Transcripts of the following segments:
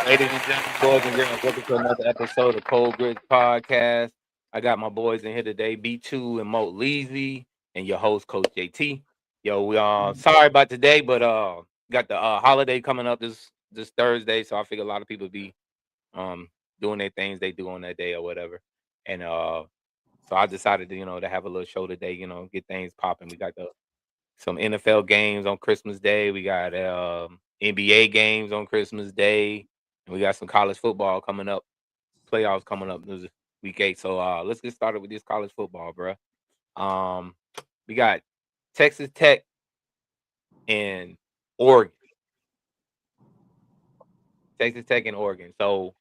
Ladies and gentlemen, boys and girls, welcome to another episode of Cold Gryts Podcast. I got my boys in here today, B2 and Mo Leezy, and your host, Coach JT. Yo, we sorry about today, but got the holiday coming up this Thursday, so I figure a lot of people be doing their things they do on that day or whatever. And so I decided to have a little show today, get things popping. We got some NFL games on Christmas Day. We got NBA games on Christmas Day. And we got some college football coming up, playoffs coming up this week 8. So let's get started with this college football, bro. We got Texas Tech and Oregon. Texas Tech and Oregon. So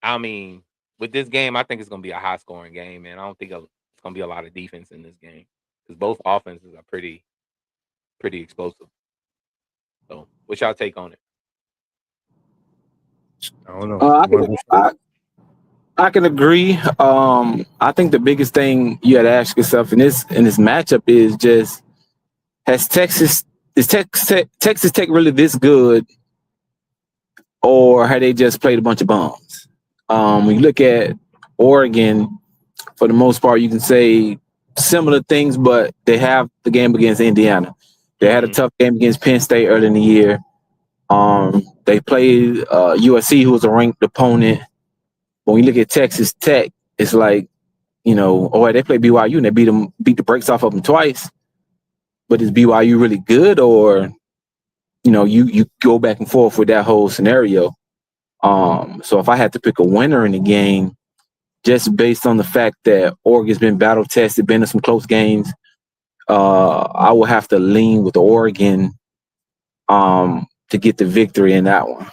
I mean, with this game, I think it's gonna be a high scoring game, man. I don't think it's gonna be a lot of defense in this game because both offenses are pretty explosive. So what's y'all take on it? I don't know. I can agree. I think the biggest thing you had to ask yourself in this matchup is just Texas Tech really this good, or had they just played a bunch of bums? When you look at Oregon, for the most part, you can say similar things, but they have the game against Indiana. They had a tough game against Penn State early in the year. They played USC, who was a ranked opponent. When you look at Texas Tech, it's like, they play BYU and they beat the brakes off of them twice. But is BYU really good, or you go back and forth with that whole scenario? So if I had to pick a winner in the game, just based on the fact that Oregon's been battle tested, been in some close games, I will have to lean with Oregon to get the victory in that one.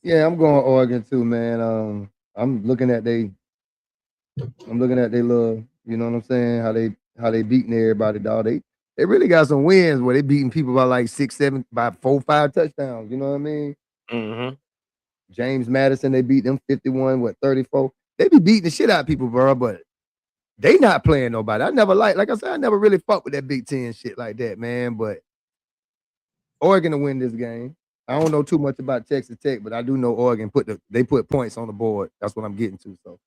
Yeah, I'm going Oregon too, man. I'm looking at they little, you know what I'm saying, how they beating everybody, dog. They really got some wins where they beating people by like 6, 7, by 4, 5 touchdowns. You know what I mean? Mm-hmm. James Madison, they beat them 51, 34. They be beating the shit out of people, bro, but they not playing nobody. I never like I said, I never really fucked with that Big Ten shit like that, man. But Oregon to win this game. I don't know too much about Texas Tech, but I do know Oregon put points on the board. That's what I'm getting to. So,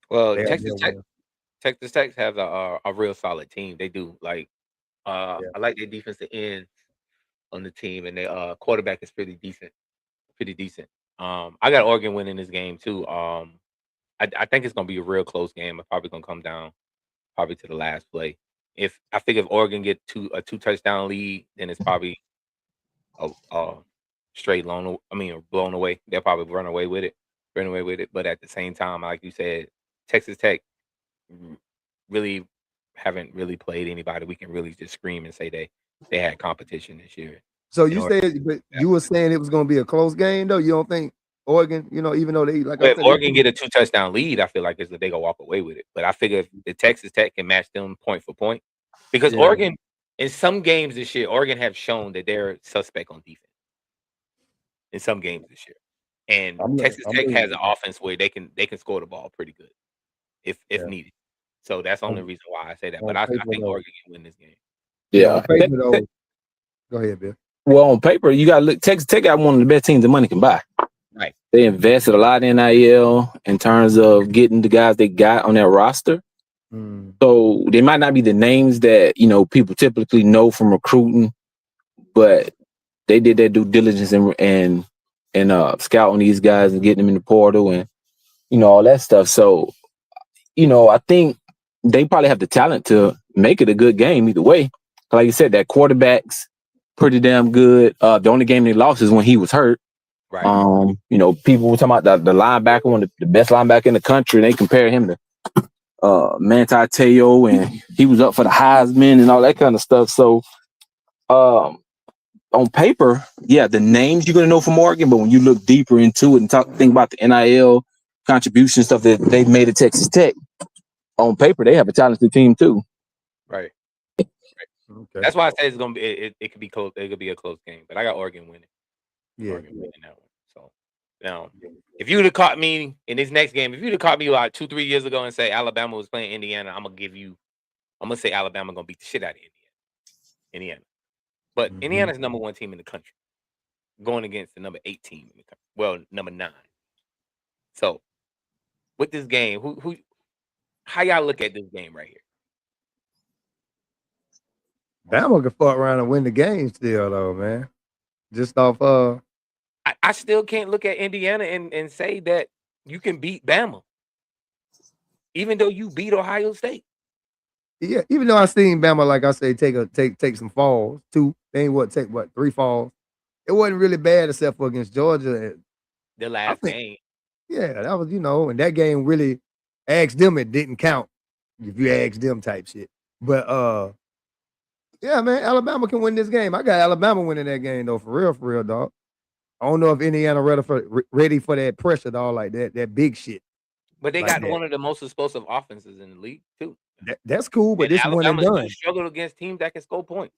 well, Texas Tech has a real solid team. They do. Like, I like their defensive end on the team, and their quarterback is pretty decent. Pretty decent. I got Oregon winning this game too. I think it's gonna be a real close game. It's probably gonna come down probably to the last play. If Oregon get a 2 touchdown lead, then it's probably a straight blown away. They'll probably run away with it. But at the same time, like you said, Texas Tech really haven't really played anybody we can really just scream and say they had competition this year. So you were saying it was going to be a close game, though. You don't think Oregon, even though they if Oregon get a 2 touchdown lead, I feel like they gonna walk away with it. But I figure if the Texas Tech can match them point for point, because Oregon in some games this year, Oregon have shown that they're suspect on defense in some games this year, and Texas Tech has an offense where they can score the ball pretty good if needed. So that's the only reason why I say that. But I think Oregon can win this game. Yeah. On paper, though, go ahead, Bill. Well, on paper, you got to look. Texas Tech got one of the best teams that money can buy. Right. They invested a lot in NIL in terms of getting the guys they got on their roster. So they might not be the names that people typically know from recruiting, but they did their due diligence and scouting these guys and getting them in the portal and all that stuff. So I think they probably have the talent to make it a good game either way. Like you said, that quarterback's pretty damn good. The only game they lost is when he was hurt. Right. People were talking about the linebacker, one of the best linebacker in the country, and they compare him to Manti Te'o, and he was up for the Heisman and all that kind of stuff. So, on paper, the names you're gonna know from Oregon, but when you look deeper into it and think about the NIL contribution stuff that they've made at Texas Tech, on paper they have a talented team too. Right. Okay. That's why I say it's gonna be. It could be close. It could be a close game, but I got Oregon winning. Oregon winning that one. So now, if you would have caught me in this next game, if you'd have caught me like 2-3 years ago and say Alabama was playing Indiana, I'm gonna say Alabama gonna beat the shit out of Indiana. But Mhm. Indiana's number 1 team in the country, going against the number 8 team in the country. Well, number 9. So with this game, how y'all look at this game right here? Bama can fuck around and win the game still, though, man. Just off I still can't look at Indiana and say that you can beat Bama, even though you beat Ohio State. yeah, even though I seen Bama, like I say, take some falls, 2. They ain't take 3 falls. It wasn't really bad except for against Georgia. The I last think, game. yeah, that was, and that game really asked them, it didn't count if you asked them type shit. But yeah, man, Alabama can win this game. I got Alabama winning that game though, for real, dog. I don't know if Indiana ready for that pressure, dog, like that big shit. But they like got that. one of the most explosive offenses in the league too. That's cool, but And this one and Alabama's done. do struggle against teams that can score points.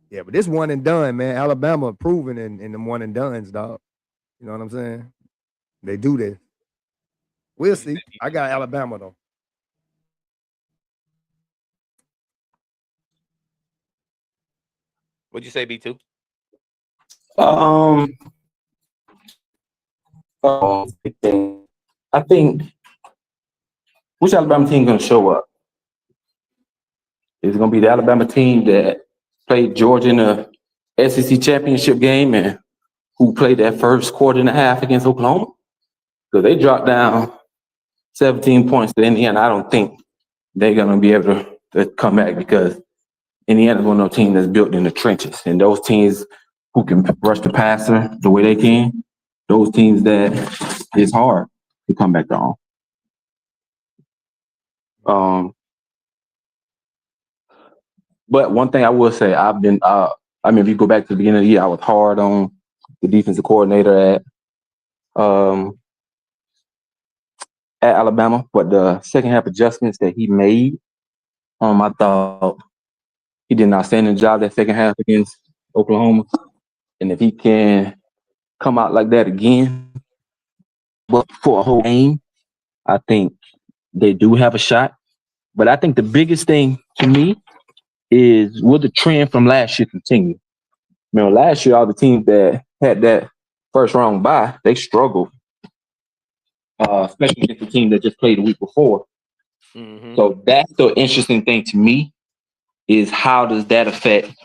Yeah, but this one and done, man. Alabama proven in them one and dones, dog. You know what I'm saying? They do this. We'll What you see. say, I got Alabama though. What'd you say, B2? I think which Alabama team gonna show up? Is it gonna be the Alabama team that played Georgia in the SEC championship game and who played that first quarter and a half against Oklahoma? Because they dropped down 17 points to Indiana. I don't think they're gonna be able to come back because Indiana's one of those teams that's built in the trenches, and those teams who can rush the passer the way they can, those teams that it's hard to come back on. But one thing I will say, if you go back to the beginning of the year, I was hard on the defensive coordinator at Alabama, but the second half adjustments that he made, I thought he did an outstanding job that second half against Oklahoma. And if he can come out like that again, but for a whole game, I think they do have a shot. But I think the biggest thing to me is, will the trend from last year continue? Last year, all the teams that had that first round bye, they struggled, especially against the team that just played the week before. Mm-hmm. So that's the interesting thing to me, is how does that affect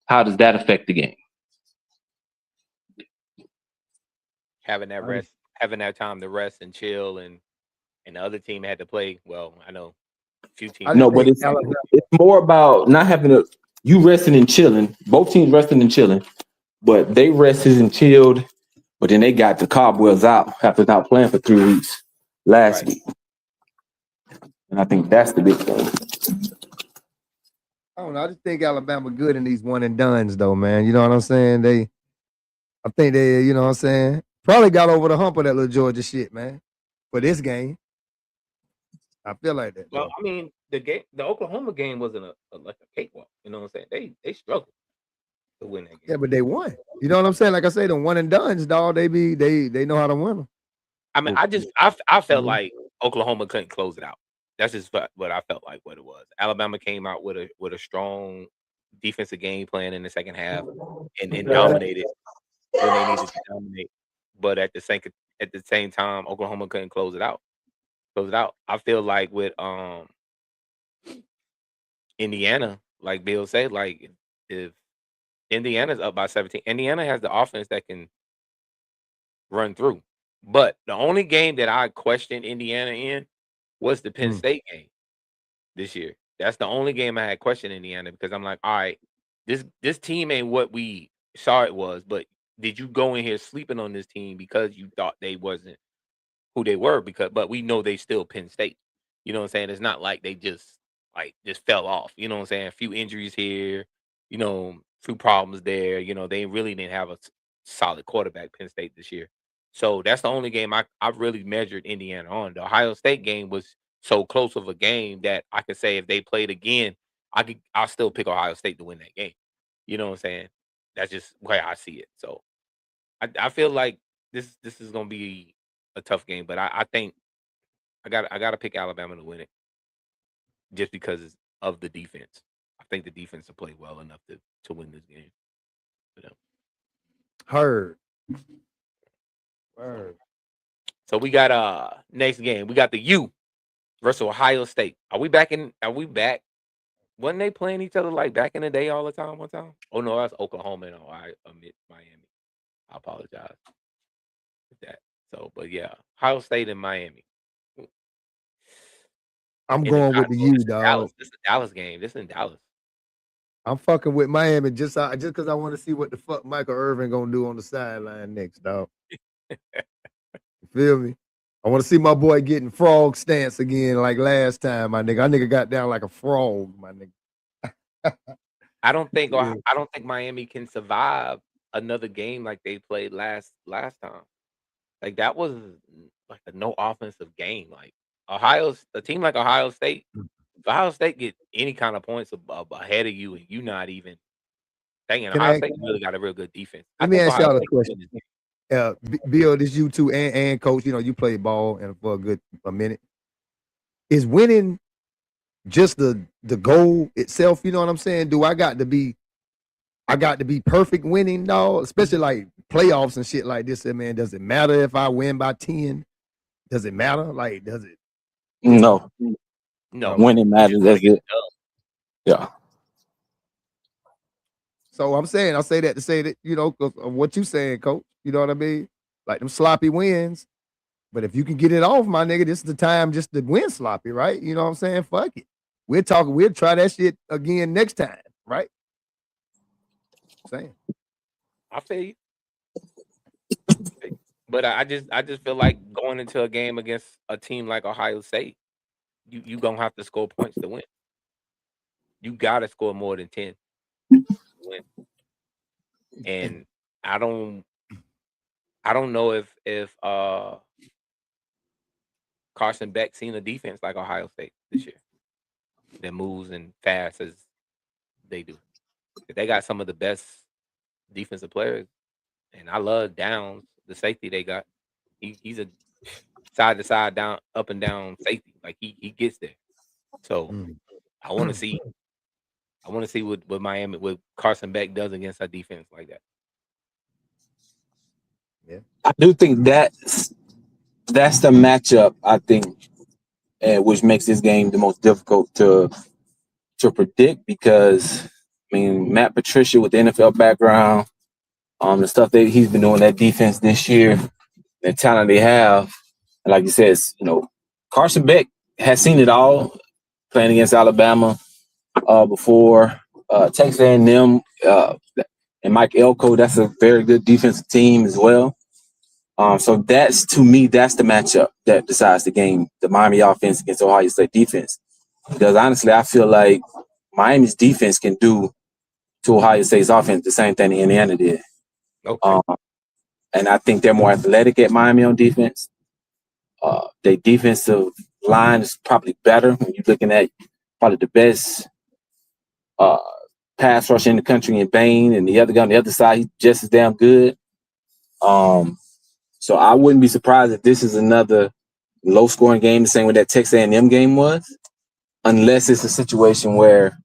the game? Having that rest, having that time to rest and chill, and the other team had to play. Well, I know a few teams. No, but it's more about not having you resting and chilling. Both teams resting and chilling, but they rested and chilled. But then they got the cobwebs out after not playing for 3 weeks last week, and I think that's the big thing. I don't know. I just think Alabama good in these one and dones, though, man. You know what I'm saying? I think they, you know what I'm saying, probably got over the hump of that little Georgia shit, man. For this game, I feel like that. Well, Though. I mean, the Oklahoma game wasn't like a cakewalk. You know what I'm saying? They struggled to win that game. Yeah, but they won. You know what I'm saying? Like I say, the one and dones, dog. They know how to win them. I mean, I felt like Oklahoma couldn't close it out. That's just what I felt like. What it was. Alabama came out with a strong defensive game plan in the second half and dominated when they needed to dominate. But at the same time, Oklahoma couldn't close it out. I feel like with Indiana, like Bill said, like if Indiana's up by 17, Indiana has the offense that can run through. But the only game that I questioned Indiana in was the Penn State game this year. That's the only game I had questioned Indiana, because I'm like, all right, this team ain't what we saw it was, but did you go in here sleeping on this team because you thought they wasn't who they were? But we know they still Penn State. You know what I'm saying? It's not like they just fell off. You know what I'm saying? A few injuries here, few problems there. They really didn't have a solid quarterback, Penn State, this year. So that's the only game I really measured Indiana on. The Ohio State game was so close of a game that I could say if they played again, I'll still pick Ohio State to win that game. You know what I'm saying? That's just where I see it. So I feel like this is gonna be a tough game, but I think I gotta pick Alabama to win it just because of the defense. think the defense will play well enough to win this game. Heard. Word. So we got next game. We got the U versus Ohio State. Are we back? Wasn't they playing each other like back in the day all the time? One time? Oh no, that's Oklahoma and Ohio. Miami. I apologize for that. So, but yeah, Ohio State and Miami. I'm In going with the U, This is Dallas. dog. This is a Dallas game. This is in Dallas. I'm fucking with Miami just because I want to see what the fuck Michael Irvin gonna do on the sideline next, dog. You feel me? I want to see my boy getting frog stance again like last time, my nigga. That nigga got down like a frog, my nigga. I don't think Yeah. Miami can survive another game like they played last time. Like that was like a no offensive game. Like a team like Ohio State, if Ohio State get any kind of points ahead of you and you not even thinking, Can Ohio I State really got a real good defense. I let me think ask Ohio y'all a State can question? win this game. Bill, this you too, and coach. You know, you played ball and for a minute. Is winning just the goal itself? You know what I'm saying? Do I got to be perfect winning, dog? Especially like playoffs and shit like this. Man, does it matter if I win by 10? Does it matter? Like, does it? No, No, when it matters, that's it. Yeah. So I say that to say that, you know, 'cause of what you saying, coach. You know what I mean? Like them sloppy wins. But if you can get it off, my nigga, this is the time just to win sloppy, right? You know what I'm saying? Fuck it. We'll try that shit again next time, right? Saying. I feel you. But I just feel like going into a game against a team like Ohio State, you gonna have to score points to win. You gotta score more than 10 to win. And I don't know if Carson Beck seen a defense like Ohio State this year that moves and fast as they do. They got some of the best defensive players, and I love Downs, the safety they got. He's a side to side, down, up and down safety. Like he gets there. So I want to see what Miami, what Carson Beck does against a defense like that. Yeah, I do think that's the matchup, I think, which makes this game the most difficult to predict because I mean Matt Patricia with the NFL background, the stuff that he's been doing that defense this year, the talent they have, and like you said, you know, Carson Beck has seen it all playing against Alabama before, Texas A&M, and Mike Elko. That's a very good defensive team as well. So that's, to me, that's the matchup that decides the game, the Miami offense against Ohio State defense. Because honestly, I feel like Miami's defense can do to Ohio State's offense the same thing Indiana did. Okay. And I think they're more athletic at Miami on defense. Their defensive line is probably better when you're looking at probably the best pass rush in the country in Bain, and the other guy on the other side, he's just as damn good. So I wouldn't be surprised if this is another low-scoring game, the same way that Texas A&M game was, unless it's a situation where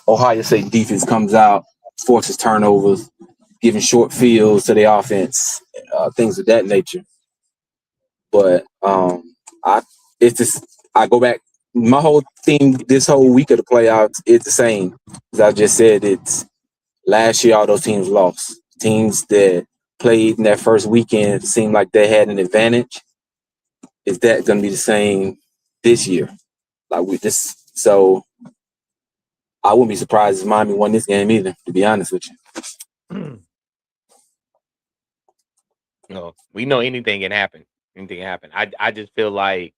Ohio State defense comes out, forces turnovers, giving short fields to the offense, things of that nature. But I go back. My whole thing this whole week of the playoffs, it's the same. As I just said, it's last year all those teams lost. Teams that played in that first weekend seemed like they had an advantage. Is that going to be the same this year? Like with this, so I wouldn't be surprised if Miami won this game either. To be honest with you. No, we know anything can happen. Anything can happen. I just feel like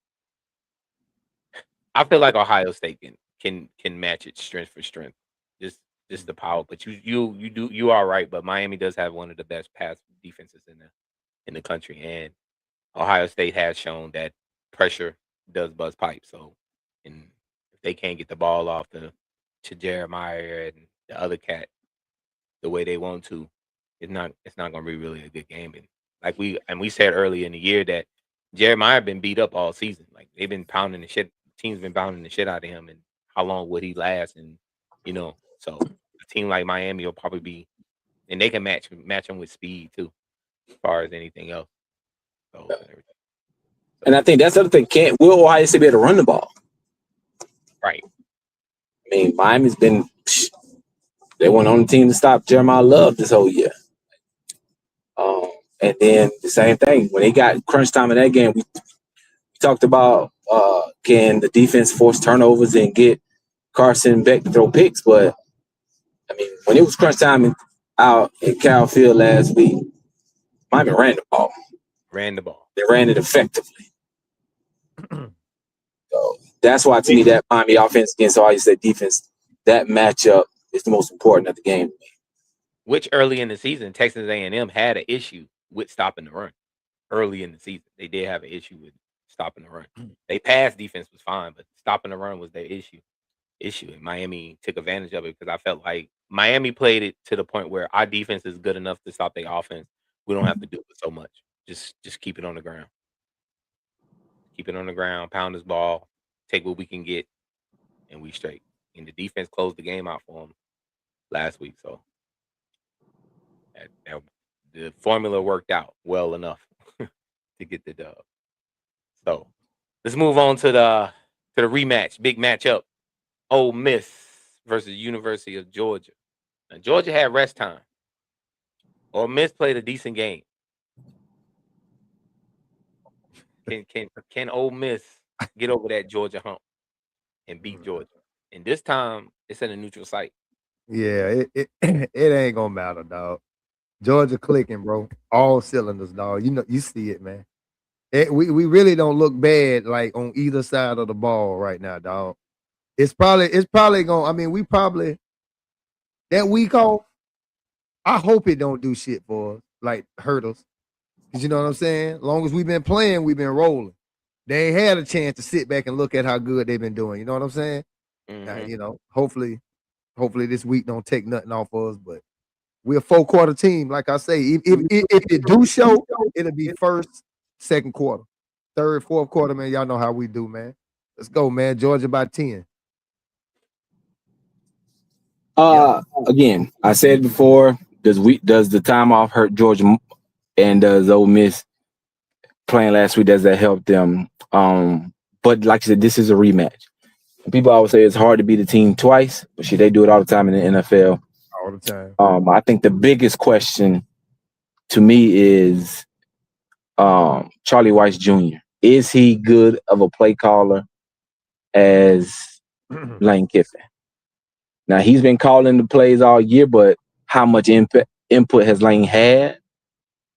Ohio State can match it strength for strength. Just the power. But you are right. But Miami does have one of the best pass defenses in the country, and Ohio State has shown that pressure does buzz pipes. So, and if they can't get the ball off to Jeremiah and the other cat the way they want to, it's not going to be really a good game. And like we said earlier in the year that Jeremiah been beat up all season. Like they've been pounding the shit. Teams been pounding the shit out of him. And how long would he last? And So a team like Miami will probably be, and they can match them with speed too, as far as anything else. So, And I think that's the other thing. Will Ohio State be able to run the ball? right. I mean, Miami's been, they went on the team to stop Jeremiah Love this whole year. And then the same thing, when they got crunch time in that game, we talked about can the defense force turnovers and get Carson Beck to throw picks. But, I mean, when it was crunch time out in Cal Field last week, Miami ran the ball. They ran it effectively. So that's why, to me, that Miami offense against Ohio State defense, that matchup is the most important of the game. Which early in the season, Texas A&M had an issue with stopping the run. Early in the season, they did have an issue with stopping the run. They pass defense was fine, but stopping the run was their issue. And Miami took advantage of it because I felt like Miami played it to the point where our defense is good enough to stop their offense. We don't have to do it so much. Just keep it on the ground. Keep it on the ground, pound this ball, take what we can get, and we straight. And the defense closed the game out for them last week. So the formula worked out well enough to get the dub. So let's move on to the rematch, big matchup. Ole Miss versus University of Georgia. Now, Georgia had rest time. Ole Miss played a decent game. Can Ole Miss get over that Georgia hump and beat Georgia? And this time it's at a neutral site. Yeah, it ain't gonna matter, dog. Georgia clicking, bro. All cylinders, dog. You see it, man. We really don't look bad like on either side of the ball right now, dog. It's probably gonna. I mean, we probably that week off. I hope it don't do shit for us, like hurt us. Cause you know what I'm saying. As long as we've been playing, we've been rolling. They ain't had a chance to sit back and look at how good they've been doing. You know what I'm saying? Hopefully this week don't take nothing off of us. But we're a 4-quarter team, like I say. If it do show, it'll be first, second quarter, third, fourth quarter, man. Y'all know how we do, man. Let's go, man. Georgia by 10. Again, I said before, does the time off hurt Georgia, and does Ole Miss playing last week, does that help them? But like I said, this is a rematch. People always say it's hard to beat a team twice, but shit, they do it all the time in the NFL. All the time. I think the biggest question to me is Charlie Weiss Jr. Is he good of a play caller as Lane Kiffin? Now, he's been calling the plays all year, but how much input has Lane had?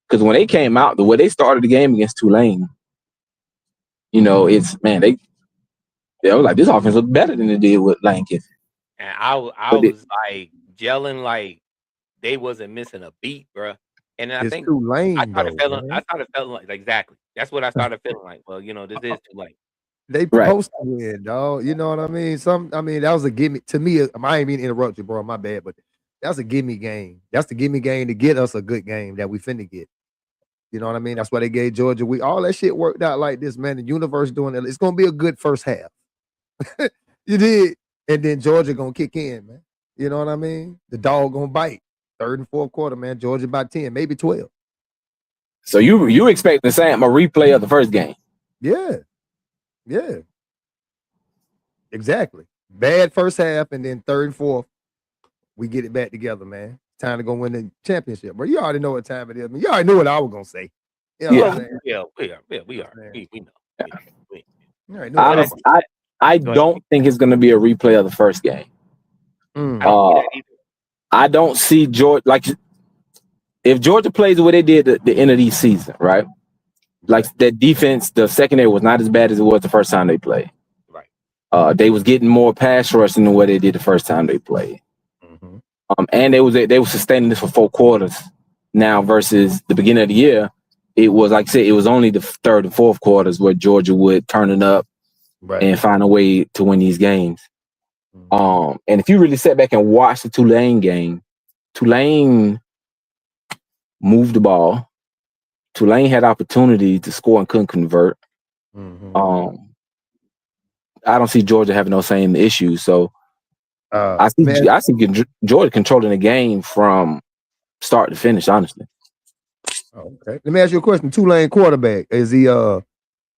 Because when they came out, the way they started the game against Tulane, it's, man, they were like, this offense looked better than it did with Lane Kiffin. And I was like gelling like they wasn't missing a beat, bro. And I think Tulane, I started feeling like exactly. That's what I started feeling like. Well, this is Tulane. They supposed to win, dog. You know what I mean? That was a gimme to me. I ain't mean to interrupt you, bro. My bad, but that's a gimme game. That's the gimme game to get us a good game that we finna get. You know what I mean? That's why they gave Georgia. All that shit worked out like this, man. The universe doing it. It's gonna be a good first half. You did, and then Georgia gonna kick in, man. You know what I mean? The dog gonna bite. Third and fourth quarter, man. Georgia by 10, maybe 12. So you expect the same, a replay of the first game? Yeah. Exactly. Bad first half, and then third and fourth, we get it back together, man. Time to go win the championship, bro. You already know what time it is. I mean, you already knew what I was gonna say. You know what I'm saying? Yeah, we are. We know. Honestly, I don't think it's gonna be a replay of the first game. I don't see Georgia, like, if Georgia plays the way they did at the end of the season, right? Like, that defense, the secondary was not as bad as it was the first time they played. Right. They was getting more pass rushing than what they did the first time they played. And they were sustaining this for 4 quarters now versus the beginning of the year. It was, like I said, it was only the third and fourth quarters where Georgia would turn it up and find a way to win these games. And if you really sit back and watch the Tulane game, Tulane moved the ball. Tulane had opportunity to score and couldn't convert. I don't see Georgia having those same issues. So I Man, see Georgia controlling the game from start to finish. Honestly, okay. Let me ask you a question. Tulane quarterback, is he you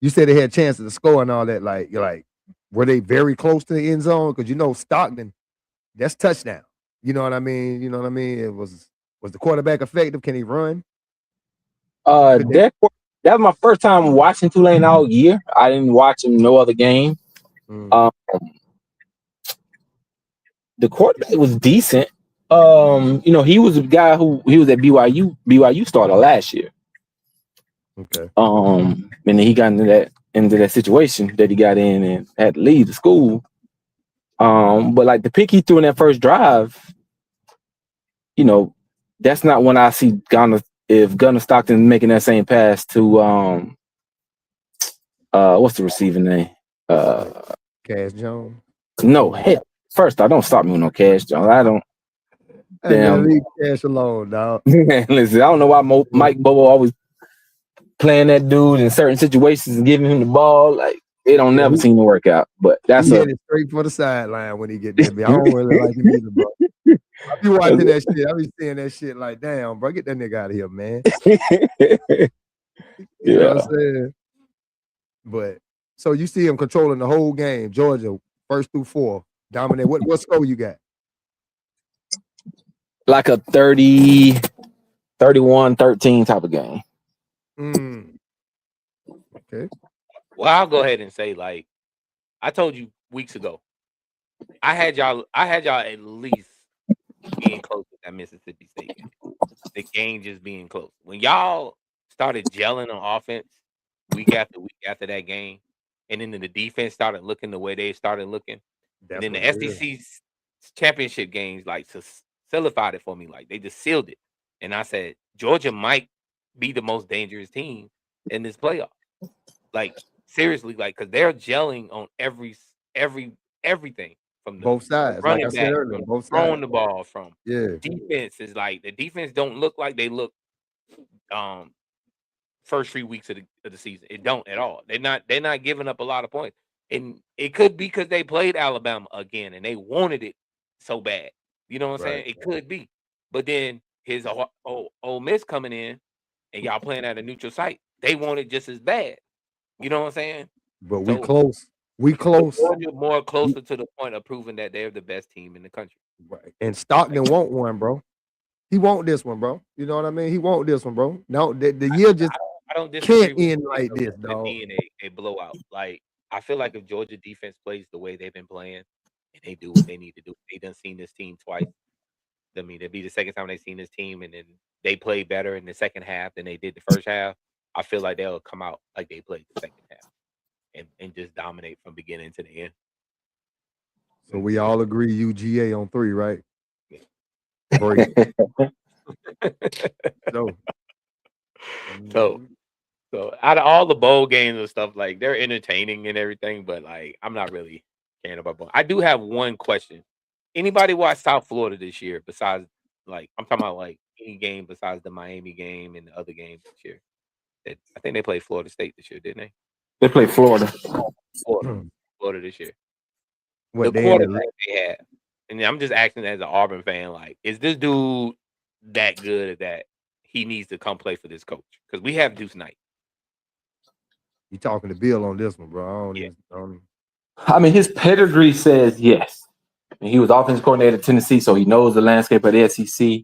said they had chances to score and all that. Like, you're like, were they very close to the end zone? Because Stockton, that's touchdown. You know what I mean? You know what I mean? It was the quarterback effective? Can he run? Could they- that was my first time watching Tulane all year. I didn't watch him no other game. Mm, Um, the quarterback was decent. He was a guy he was at BYU starter last year. okay. And then he got into that situation that he got in and had to leave the school. But like the pick he threw in that first drive, that's not when I see Gunner Stockton making that same pass to what's the receiving name? Cash Jones. No, hell, first I don't stop me with no Cash Jones. I don't. Hey man, Damn. leave Cash alone, dog. Listen, I don't know why Mike Bobo always playing that dude in certain situations and giving him the ball. Like it don't never seem to work out. But that's He headed straight for the sideline when he get there. I don't really like him either, bro. I be watching that shit. I be seeing that shit like, damn, bro, get that nigga out of here, man. You know what I'm saying? But so you see him controlling the whole game, Georgia, first through fourth, dominate. What score you got? like a 30, 31-13 type of game. Okay. Well, I'll go ahead and say, like I told you weeks ago, I had y'all at least being close with that Mississippi State game. The game just being close. When y'all started gelling on offense week after week after that game, and then the defense started looking the way they started looking, and then the SEC championship games like solidified it for me. Like they just sealed it. And I said, Georgia might be the most dangerous team in this playoff. Like seriously, like because they're gelling on everything from the Both sides, like I running said back, earlier, from both throwing sides. the ball, from Yeah. defense is like the defense don't look like they look first 3 weeks of the season. It don't at all. They're not giving up a lot of points. And it could be because they played Alabama again and they wanted it so bad. You know what I'm saying? It could be. But then his Ole Miss coming in and y'all playing at a neutral site, they want it just as bad. You know what I'm saying? But we close. We close. Georgia more closer to the point of proving that they're the best team in the country. Right. And Stockton want one, bro. He want this one, bro. You know what I mean? He want this one, bro. No, the year just I don't disagree can't with end like this, dog. being a blowout. Like I feel like if Georgia defense plays the way they've been playing and they do what they need to do, they done seen this team twice. I mean, it'd be the second time they've seen this team, and then they play better in the second half than they did the first half. I feel like they'll come out like they played the second half and just dominate from beginning to the end. So we all agree UGA on 3, right? Yeah. Break. So out of all the bowl games and stuff, like they're entertaining and everything, but like I'm not really caring about bowl. I do have one question. Anybody watch South Florida this year besides like I'm talking about like any game besides the Miami game and the other games this year? I think they played Florida State this year, didn't they? They played Florida. Florida this year. What The they ended quarterback they had, and I'm just asking as an Auburn fan, like, is this dude that good that he needs to come play for this coach? Because we have Deuce Knight. You talking to Bill on this one, bro? I mean, his pedigree says yes. I mean, he was offensive coordinator at Tennessee, so he knows the landscape of the SEC.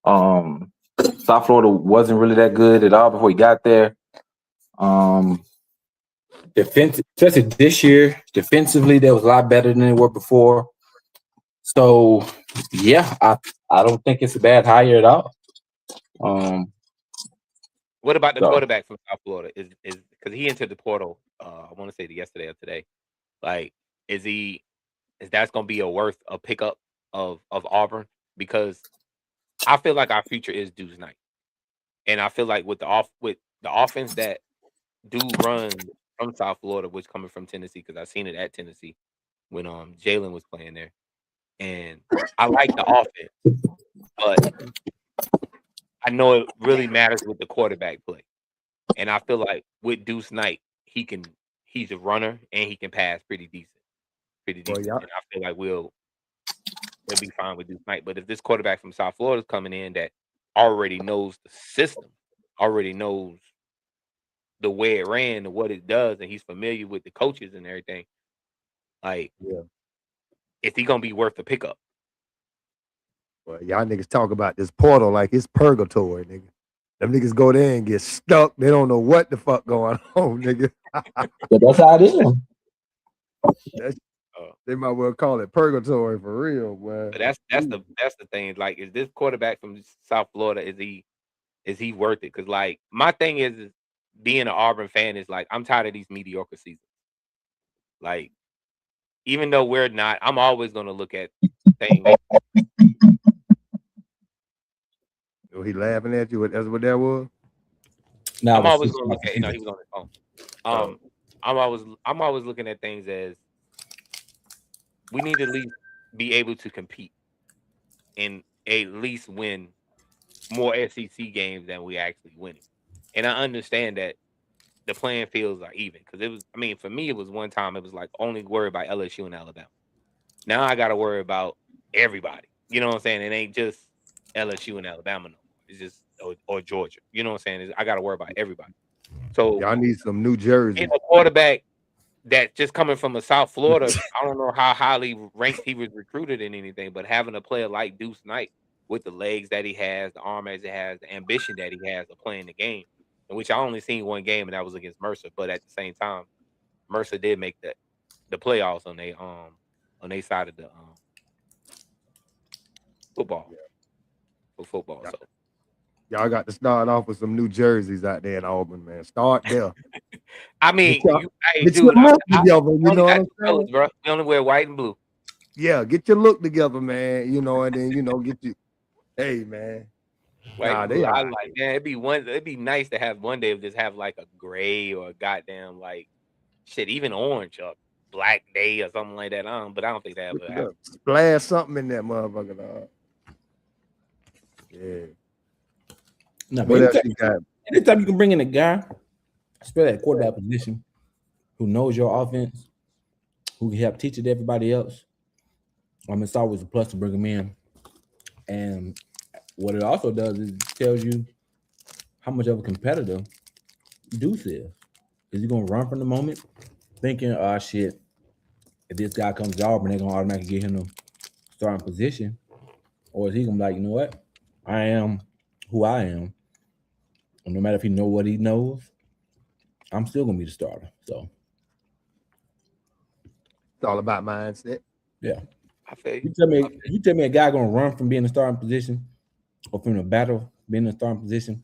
South Florida wasn't really that good at all before he got there. Defensive, especially this year, defensively, they was a lot better than they were before. So, yeah, I don't think it's a bad hire at all. What about the quarterback from South Florida? Is because he entered the portal? I want to say yesterday or today. Like, is that's going to be a pickup of Auburn? Because I feel like our future is Deuce Knight, and I feel like with the offense that dude runs from South Florida, which coming from Tennessee, because I seen it at Tennessee when Jalen was playing there, and I like the offense, but I know it really matters with the quarterback play. And I feel like with Deuce Knight, he's a runner and he can pass pretty decent. And I feel like they'll be fine with Deuce Knight. But if this quarterback from South Florida is coming in that already knows the system, already knows the way it ran and what it does, and he's familiar with the coaches and everything, like, is he gonna be worth the pickup? Well, y'all niggas talk about this portal like it's purgatory, nigga. Them niggas go there and get stuck. They don't know what the fuck going on, nigga. But that's how it is. They might well call it purgatory for real, man. But that's the thing. Like, is this quarterback from South Florida, is he worth it? Because, like, my thing is being an Auburn fan is like, I'm tired of these mediocre seasons. Like, even though we're not, I'm always gonna look at things. Oh, he laughing at you. That's what that was. Now I'm always gonna look at, he was on his phone. I'm always looking at things as we need to at least be able to compete and at least win more SEC games than we actually winning. And I understand that the playing fields are even, because it was, I mean, for me, it was one time it was like only worry about LSU and Alabama. Now I got to worry about everybody. You know what I'm saying? It ain't just LSU and Alabama no more. It's just or Georgia. You know what I'm saying? I got to worry about everybody. So y'all need some New Jersey. And a quarterback that just coming from a South Florida, I don't know how highly ranked he was recruited in anything, but having a player like Deuce Knight with the legs that he has, the arm as he has, the ambition that he has of playing the game, in which I only seen one game, and that was against Mercer. But at the same time, Mercer did make the playoffs on their side of the football. For football. So y'all got to start off with some New Jerseys out there in Auburn, man. Start there. I mean, get your look together. You know what I'm saying? Bro. We only wear white and blue. Yeah, get your look together, man. You know, and then get you. Hey, man. White blue, I like, man. It'd be nice to have one day of just have like a gray or a goddamn like shit, even orange or black day or something like that. But I don't think that ever happen. Splash something in that motherfucker, dog. Yeah. No, what else you got? Anytime you can bring in a guy, especially at quarterback position, who knows your offense, who can help teach it to everybody else, it's always a plus to bring him in. And what it also does is it tells you how much of a competitor Deuce is. Is he gonna run from the moment, thinking, "Oh shit, if this guy comes to Auburn, they're gonna automatically get him to starting position," or is he gonna be like, "You know what? I am who I am, and no matter if he know what he knows, I'm still gonna be the starter." So it's all about mindset. Yeah. I feel you tell me a guy gonna run from being in a starting position or from the battle being in a starting position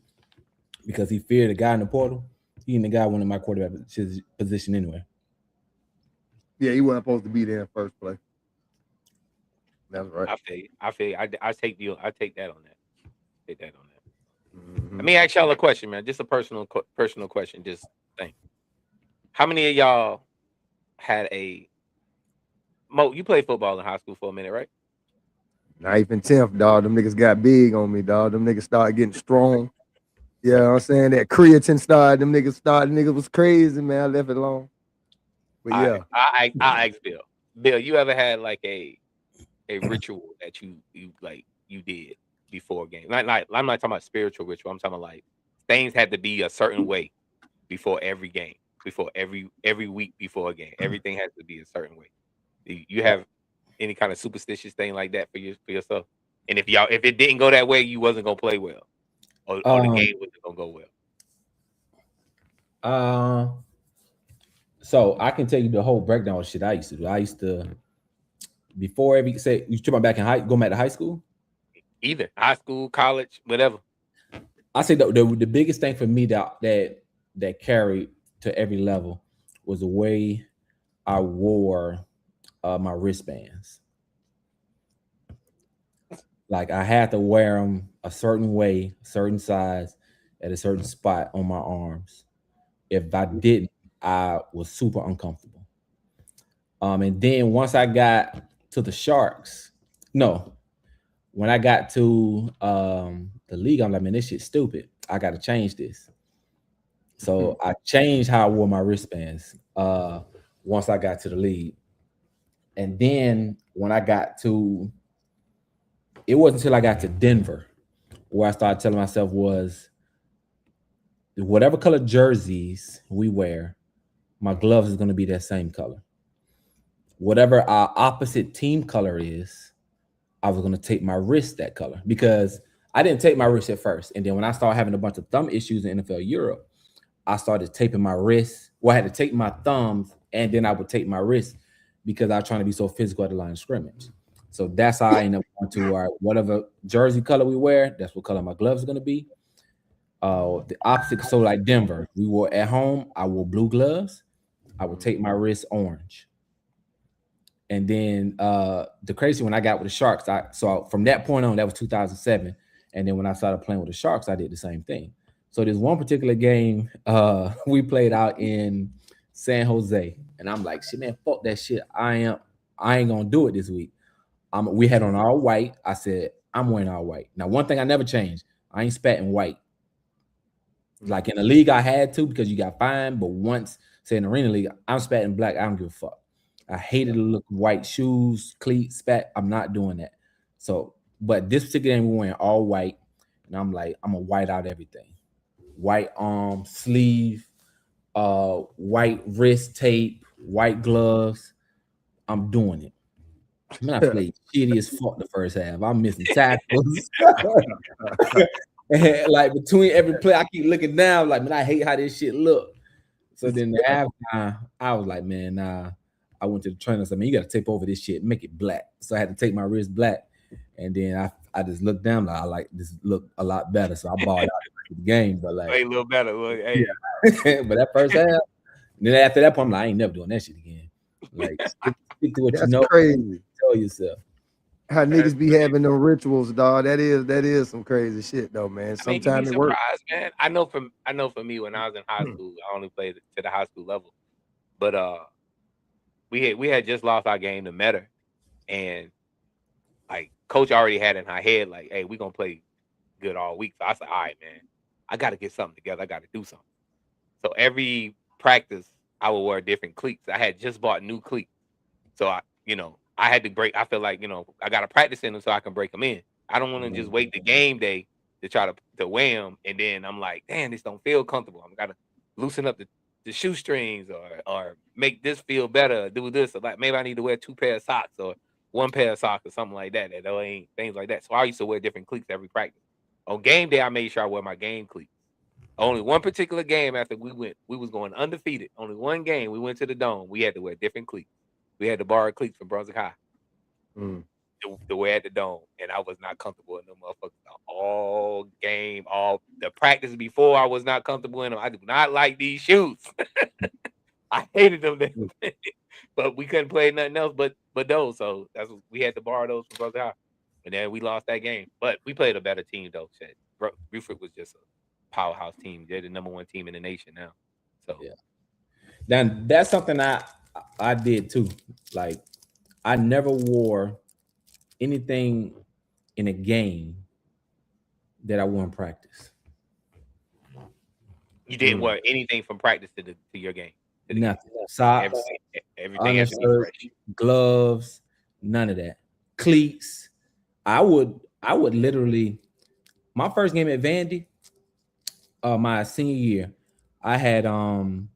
because he feared the guy in the portal. He and the guy wanted my quarterback position anyway. Yeah, he wasn't supposed to be there in first place. That's right. I feel you. I take that on that. Take that on that. Mm-hmm. Let me ask y'all a question, man. Just a personal question. Just think. How many of y'all had a Mo? You played football in high school for a minute, right? 9th and 10th, dog. Them niggas got big on me, dog. Them niggas started getting strong. Yeah, you know what I'm saying? That creatine started. Them niggas started. Niggas was crazy, man. I left it alone. But yeah. I ask Bill. Bill, you ever had like a ritual that you did before a game? Like I'm not talking about spiritual ritual. I'm talking about like things had to be a certain way before every game, before every week before a game. Everything has to be a certain way. Do you have any kind of superstitious thing like that for yourself? And if it didn't go that way, you wasn't gonna play well, or the game wasn't gonna go well. So I can tell you the whole breakdown of shit I used to do. I used to, before every, say, you talking about going back to high school? Either high school, college, whatever. I say the biggest thing for me that carried to every level was the way I wore my wristbands. Like I had to wear them a certain way, a certain size, at a certain spot on my arms. If I didn't, I was super uncomfortable. And then once I got to the Sharks, when I got to the league, I'm like, man, this shit's stupid. I got to change this. So I changed how I wore my wristbands once I got to the league. And then when I got to it wasn't until I got to Denver where I started telling myself was whatever color jerseys we wear, my gloves is going to be that same color. Whatever our opposite team color is, I was going to tape my wrist that color because I didn't tape my wrist at first. And then when I started having a bunch of thumb issues in NFL Europe, I started taping my wrists. Well, I had to tape my thumbs and then I would tape my wrists because I was trying to be so physical at the line of scrimmage. So that's how I ended up going to whatever jersey color we wear, that's what color my gloves are going to be. The opposite, so like Denver, we wore at home, I wore blue gloves. I would tape my wrist orange. And then the crazy when I got with the Sharks, so from that point on, that was 2007. And then when I started playing with the Sharks, I did the same thing. So there's one particular game we played out in San Jose, and I'm like, shit, man, fuck that shit. I ain't gonna do it this week. We had on all white. I said, I'm wearing all white. Now, one thing I never changed, I ain't spatting white. Like in the league, I had to because you got fined. But once, say in the arena league, I'm spatting black. I don't give a fuck. I hated the look of white shoes, cleats, spat. I'm not doing that. So, but this particular game, we wearing all white, and I'm like, I'm gonna white out everything. White arm, sleeve, white wrist tape, white gloves. I'm doing it. Man, I played shitty as fuck the first half. I'm missing tackles. And like between every play, I keep looking down, like, man, I hate how this shit look. So then the halftime, I was like, man, nah. I went to the trainer and said, man, you got to tape over this shit, make it black. So I had to take my wrist black. And then I just looked down, like, I like this look a lot better. So I balled out the game. But like, a little better. Well, hey. Yeah. But that first half, then after that point, I'm like, I ain't never doing that shit again. Like, stick to what you know. Crazy. Tell yourself. How niggas be having them rituals, dog. That is some crazy shit, though, man. Sometimes it works, man. I know for me when I was in high school, I only played to the high school level, but we had just lost our game to Meta, and like coach already had in her head like, hey, we gonna play good all week. So I said, all right, man, I got to get something together. I got to do something. So every practice, I would wear different cleats. I had just bought new cleats, so I had to break. I feel like, I got to practice in them so I can break them in. I don't want to just wait the game day to try to wear them. And then I'm like, damn, this don't feel comfortable. I'm got to loosen up the shoestrings or make this feel better, do this. Or like maybe I need to wear 2 pair of socks or 1 pair of socks or something like that. That ain't things like that. So I used to wear different cleats every practice. On game day, I made sure I wear my game cleats. Only one particular game after we was going undefeated. Only one game we went to the Dome. We had to wear different cleats. We had to borrow cleats from Brunswick High to wear at the Dome, and I was not comfortable in them motherfuckers all game, all the practice before. I was not comfortable in them. I do not like these shoes. I hated them, but we couldn't play nothing else but those. So that's what we had to borrow those from Brunswick High, and then we lost that game. But we played a better team though. Shit. Buford was just a powerhouse team. They're the #1 team in the nation now. So yeah, then that's something I did too. Like I never wore anything in a game that I wore in practice. You didn't wear anything from practice to your game. Nothing. Socks, everything has to be fresh. Gloves, none of that. Cleats. I would literally. My first game at Vandy, my senior year, I had one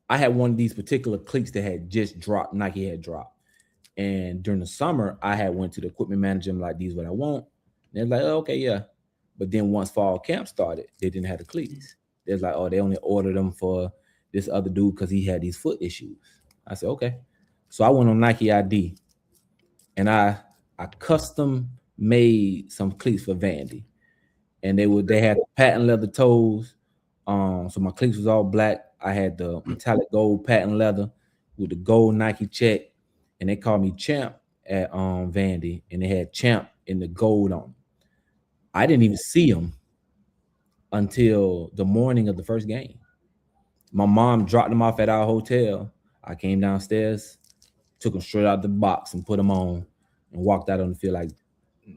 of these particular cleats that had just dropped. Nike had dropped. And during the summer, I had went to the equipment manager and like, these what I want. And they're like, oh, okay, yeah. But then once fall camp started, they didn't have the cleats. They're like, oh, they only ordered them for this other dude because he had these foot issues. I said, okay. So I went on Nike ID and I custom made some cleats for Vandy. And they had patent leather toes. So my cleats was all black. I had the metallic gold patent leather with the gold Nike check. And they called me Champ at Vandy, and they had Champ in the gold on. I didn't even see them until the morning of the first game. My mom dropped them off at our hotel. I came downstairs, took them straight out the box and put them on and walked out on the field. Like,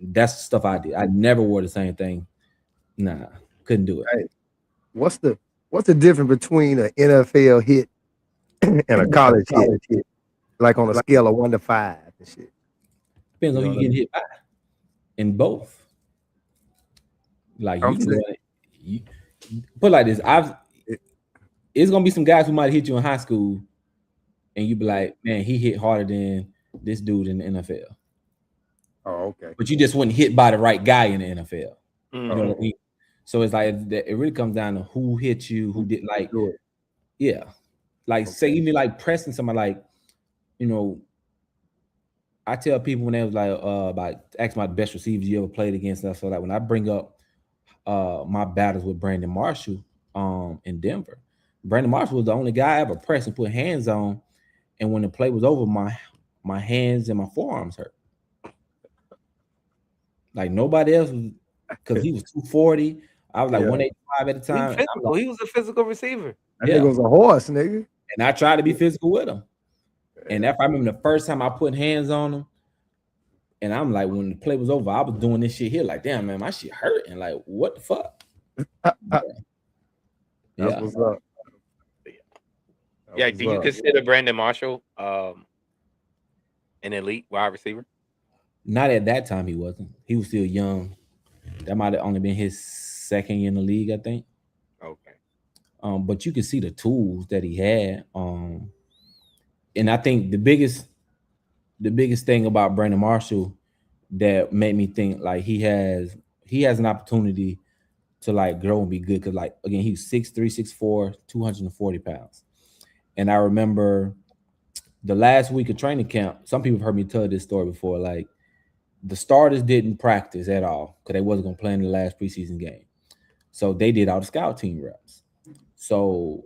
that's the stuff I did. I never wore the same thing. Nah, couldn't do it. Right. What's the difference between an NFL hit and a college hit? Like on a scale of 1 to 5 and shit. Depends on who you getting hit by. in both. Like I'm you saying, doing you put it like this. It's gonna be some guys who might hit you in high school, and you be like, man, he hit harder than this dude in the NFL. oh, okay. But you just wasn't hit by the right guy in the NFL. You know Mhm. what I mean? So it's like it really comes down to who hit you, who did Do it. yeah. Like say Okay. even like pressing somebody like, you know, I tell people when they was like about asking my best receivers you ever played against us. So like when I bring up my battles with Brandon Marshall in Denver, Brandon Marshall was the only guy I ever pressed and put hands on. And when the play was over, my hands and my forearms hurt. Like nobody else was because he was 240. I was like Yeah. 185 at the He time. And I'm physical. like, He was a physical receiver. That nigga was a horse, nigga. and I tried to be physical with him. And if I remember the first time I put hands on him, and I'm like, when the play was over, I was doing this shit here, like, damn, man, my shit hurt. And like, what the fuck? That's Yeah. what's up. Yeah. Do you consider Brandon Marshall an elite wide receiver? Not at that time he wasn't. He was still young. That might have only been his second year in the league, I think. Okay. But you could see the tools that he had. And I think the biggest thing about Brandon Marshall that made me think like he has an opportunity to like grow and be good because like again he was 6'3", 6'4", 240 pounds. And I remember the last week of training camp, some people have heard me tell this story before, like the starters didn't practice at all because they wasn't gonna play in the last preseason game. So they did all the scout team reps. So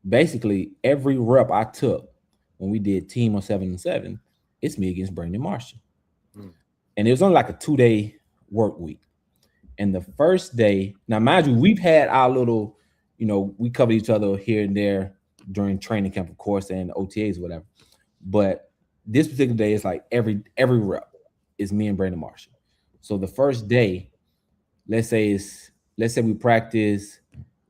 basically every rep I took when we did team on 7-7, it's me against Brandon Marshall. And it was only like a 2-day work week. And the first day, now mind you, we've had our little, we covered each other here and there during training camp, of course, and OTAs, or whatever. But this particular day is like every rep is me and Brandon Marshall. So the first day, let's say we practice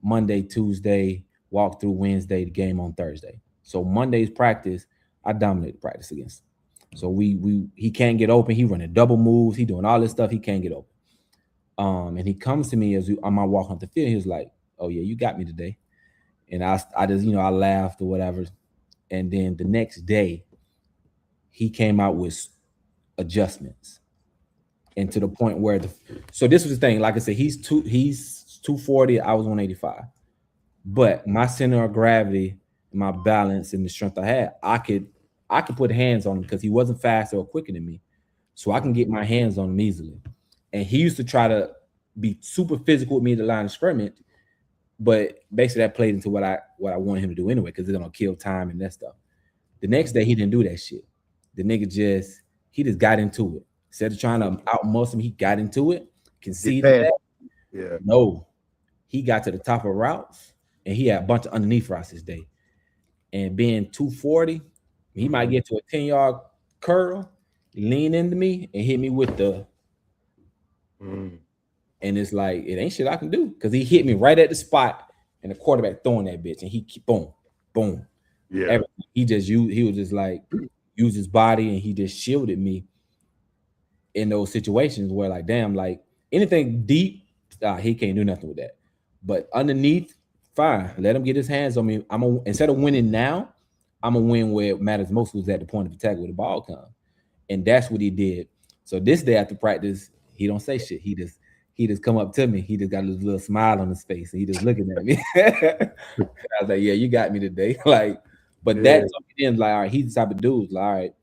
Monday, Tuesday, walk through Wednesday, the game on Thursday. So Monday's practice, I dominate the practice against him. So he can't get open. He running double moves. He doing all this stuff. He can't get open. And he comes to me on my walk on the field. He was like, "Oh yeah, you got me today." And I just I laughed or whatever. And then the next day, he came out with adjustments, and to the point where so this was the thing. Like I said, he's 240. I was 185, but my center of gravity, my balance, and the strength I had, I could put hands on him because he wasn't faster or quicker than me, so I can get my hands on him easily. And he used to try to be super physical with me at the line of scrimmage, but basically that played into what I wanted him to do anyway because it's gonna kill time and that stuff. The next day he didn't do that shit. The nigga just got into it. Instead of trying to outmuscle him, he got into it. Conceded that. Yeah. No, he got to the top of routes and he had a bunch of underneath routes this day. And being 240, he might get to a 10-yard curl, lean into me, and hit me with the. And it's like it ain't shit I can do because he hit me right at the spot, and the quarterback throwing that bitch, and he keep boom, boom. Yeah. Everything. He was just like use his body, and he just shielded me in those situations where like damn, like anything deep, he can't do nothing with that. But underneath, fine, let him get his hands on me. Instead of winning now, I'm gonna win where it matters most, was at the point of attack where the ball comes, and that's what he did. So this day after practice, he don't say shit. He just come up to me. He just got a little smile on his face, and he just looking at me. I was like, "Yeah, you got me today." Like, but that took me in. Like, all right, he's the type of dude. Like, all right,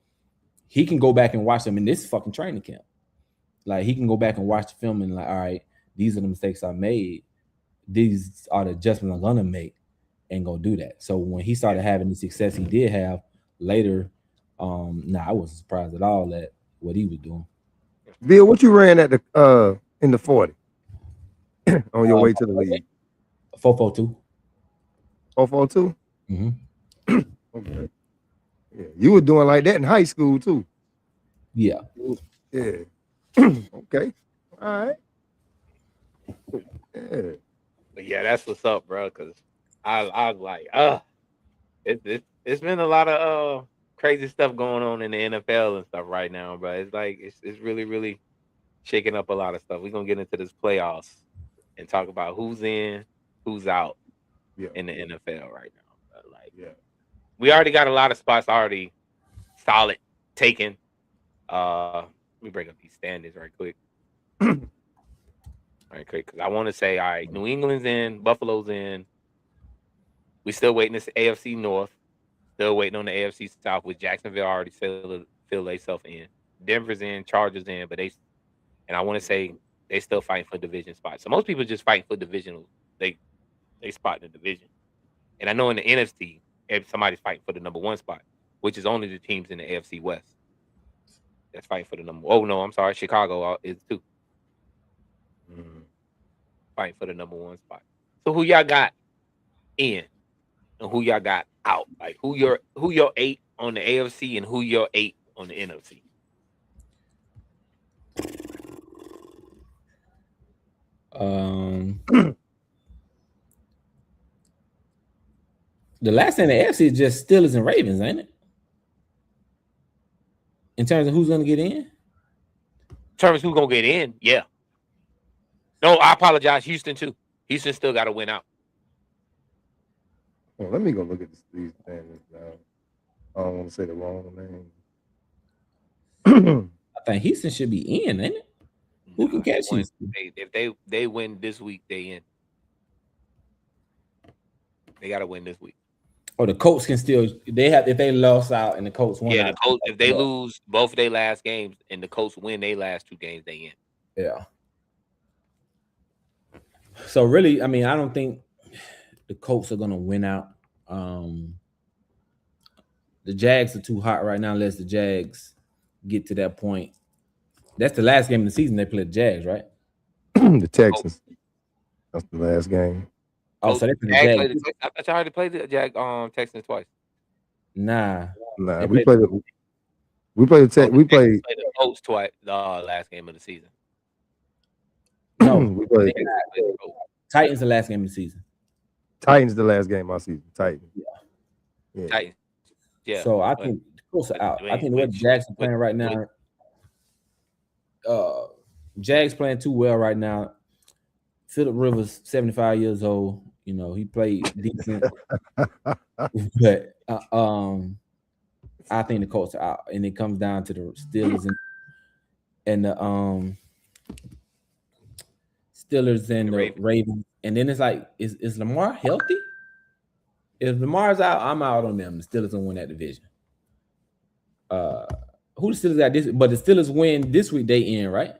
he can go back and watch them in this fucking training camp. Like, he can go back and watch the film and like, all right, these are the mistakes I made. These are the adjustments I'm gonna make, and go do that. So when he started having the success he did have later, I wasn't surprised at all at what he was doing. Bill, what you ran at the in the 40 on your way to the league? 442. 442? Mm-hmm. Okay. Yeah, you were doing like that in high school too. Yeah. Yeah. Okay. All right. Yeah. But yeah, that's what's up, bro. Because I was like, it's been a lot of crazy stuff going on in the NFL and stuff right now, bro. It's like it's really, really shaking up a lot of stuff. We're gonna get into this playoffs and talk about who's in, who's out Yeah. in the NFL right now. But like, Yeah. we already got a lot of spots already solid taken. Let me bring up these standings right quick. Because I want to say, all right, New England's in, Buffalo's in. We still waiting this AFC North. Still waiting on the AFC South, with Jacksonville already filled themselves in. Denver's in, Chargers in, but I want to say they still fighting for division spots. So most people just fighting for divisional. They spot in the division. And I know in the NFC, if somebody's fighting for the number one spot, which is only the teams in the AFC West that's fighting for the number. Oh no, I'm sorry, Chicago is too fighting for the number one spot. So who y'all got in, and who y'all got out? Like who your 8 on the AFC and who your 8 on the NFC? The last thing in the AFC is just Steelers and Ravens, ain't it? In terms of who's gonna get in? In terms of who's gonna get in, yeah. No, I apologize. Houston too. Houston still got to win out. Oh, let me go look at these standings now. I don't want to say the wrong name. I think Houston should be in, ain't it? Who can catch Houston? If they win this week, they in. They got to win this week. Or the Colts can still. They have if they lost out and the Colts won. Yeah, the Colts. If they lose both their last games and the Colts win their last 2 games, they in. Yeah. So really, I mean, I don't think the Colts are gonna win out. The Jags are too hot right now, unless the Jags get to that point. That's the last game of the season they play the Jags, right? The Texans. That's the last game. Oh, so that's the Jags. I thought you already played the Texans twice. Nah. We played the Colts twice. The last game of the season. No, we played Titans the last game of the season. Titans the last game of my season. Titans. Yeah. Titans. Yeah. So I think the Colts are out. I think the way the Jags are playing right now, Jags playing too well right now. Phillip Rivers, 75 years old. You know, he played decent. But I think the Colts are out. And it comes down to the Steelers and the Steelers and the Ravens. And then it's like, is Lamar healthy? If Lamar's out, I'm out on them. The Steelers will win that division. Who the Steelers got this? But the Steelers win this week, they in, right?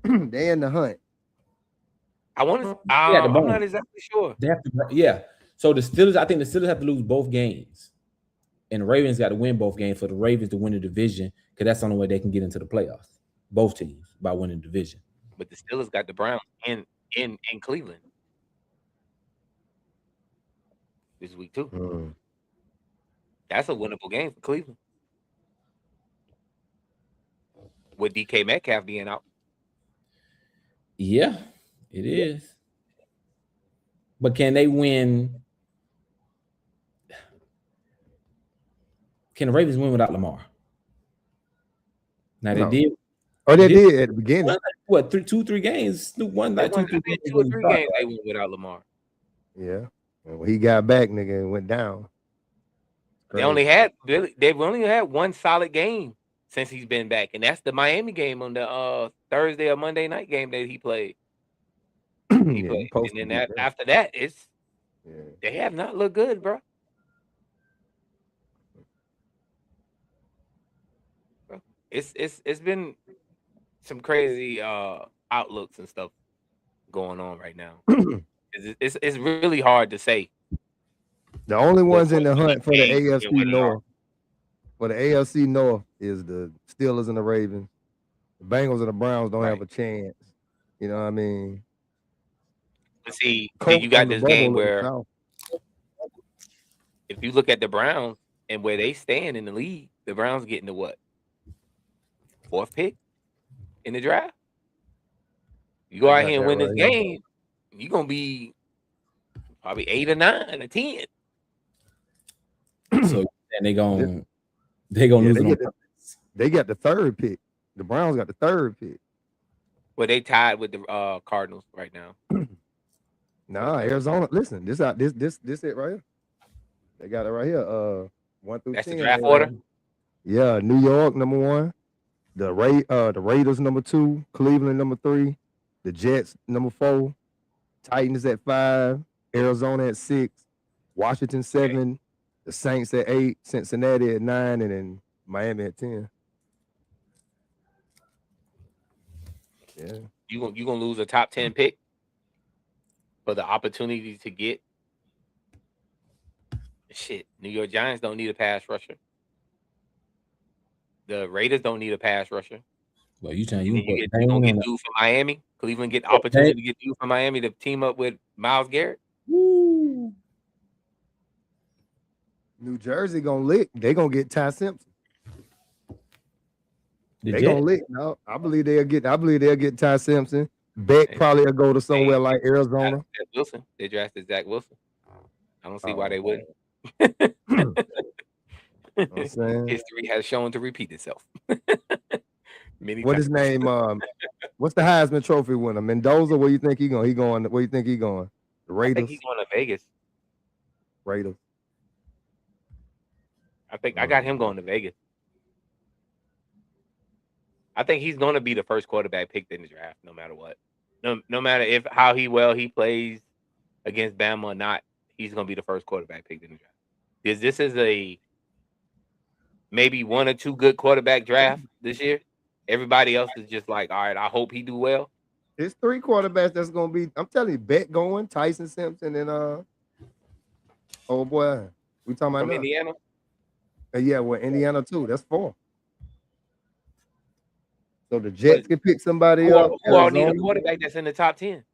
They in the hunt. I'm not exactly sure. They have to, yeah. So the Steelers, I think the Steelers have to lose both games. And the Ravens got to win both games for the Ravens to win the division, because that's the only way they can get into the playoffs. Both teams by winning the division. But the Steelers got the Browns in Cleveland this week too. That's a winnable game for Cleveland. With DK Metcalf being out. Yeah, it is. But can they win? Can the Ravens win without Lamar? Now they did. Oh, they did at the beginning. What, 2-3 games? Snoop won like 2 or 3 games they went without Lamar. Yeah. And when he got back, nigga, and went down. They've only had one solid game since he's been back, and that's the Miami game on the Thursday or Monday night game that he played. Played. And then after that, they have not looked good, bro. It's been some crazy outlooks and stuff going on right now. It's really hard to say. The only ones in the hunt for the AFC North, is the Steelers and the Ravens. The Bengals and the Browns don't have a chance. You know what I mean? But see, you got this game where if you look at the Browns and where they stand in the league, the Browns getting the what? 4th pick in the draft. You go out here and win this game, you're gonna be probably 8 or 9 or 10. So and they gonna lose. They got the 3rd pick. The Browns got the 3rd pick. Well, they tied with the Cardinals right now. Nah, Arizona. Listen, this it right here. They got it right here. 1 through That's the 10. draft order. Yeah, New York number 1. The Raiders number 2. Cleveland number 3. The Jets number 4. Titans at 5. Arizona at 6. Washington 7. The Saints at 8. Cincinnati at 9, and then Miami at 10. Yeah. You gonna lose a top 10 pick for the opportunity to get shit. New York Giants don't need a pass rusher. The Raiders don't need a pass rusher. Well, you gonna You get gonna Payne get and dude from Miami. Cleveland get Yeah, opportunity to get dude from Miami to team up with Myles Garrett. Woo. New Jersey gonna lick. They gonna get Ty Simpson. The They Jets? gonna lick. No, I believe they'll get Ty Simpson. Beck probably will go to somewhere like Arizona. Zach Wilson. They drafted Zach Wilson. I don't see why they wouldn't. I'm saying. History has shown to repeat itself. What his name? What's the Heisman Trophy winner? Mendoza. Where you think he going? Where you think he going? The I Raiders. think he's going to Vegas. Raiders. I think I got him going to Vegas. I think he's going to be the first quarterback picked in the draft, no matter what. No matter how he plays against Bama or not, he's going to be the first quarterback picked in the draft. Because this is a maybe 1 or 2 good quarterback draft this year. Everybody else is just like, all right, I hope he do well. It's 3 quarterbacks that's going to be. I'm telling you, Beck going, Tyson Simpson, and oh boy, we talking about from Indiana. Yeah, well, Indiana too. That's 4. So the Jets can pick somebody up. Who all need a quarterback that's in the top 10?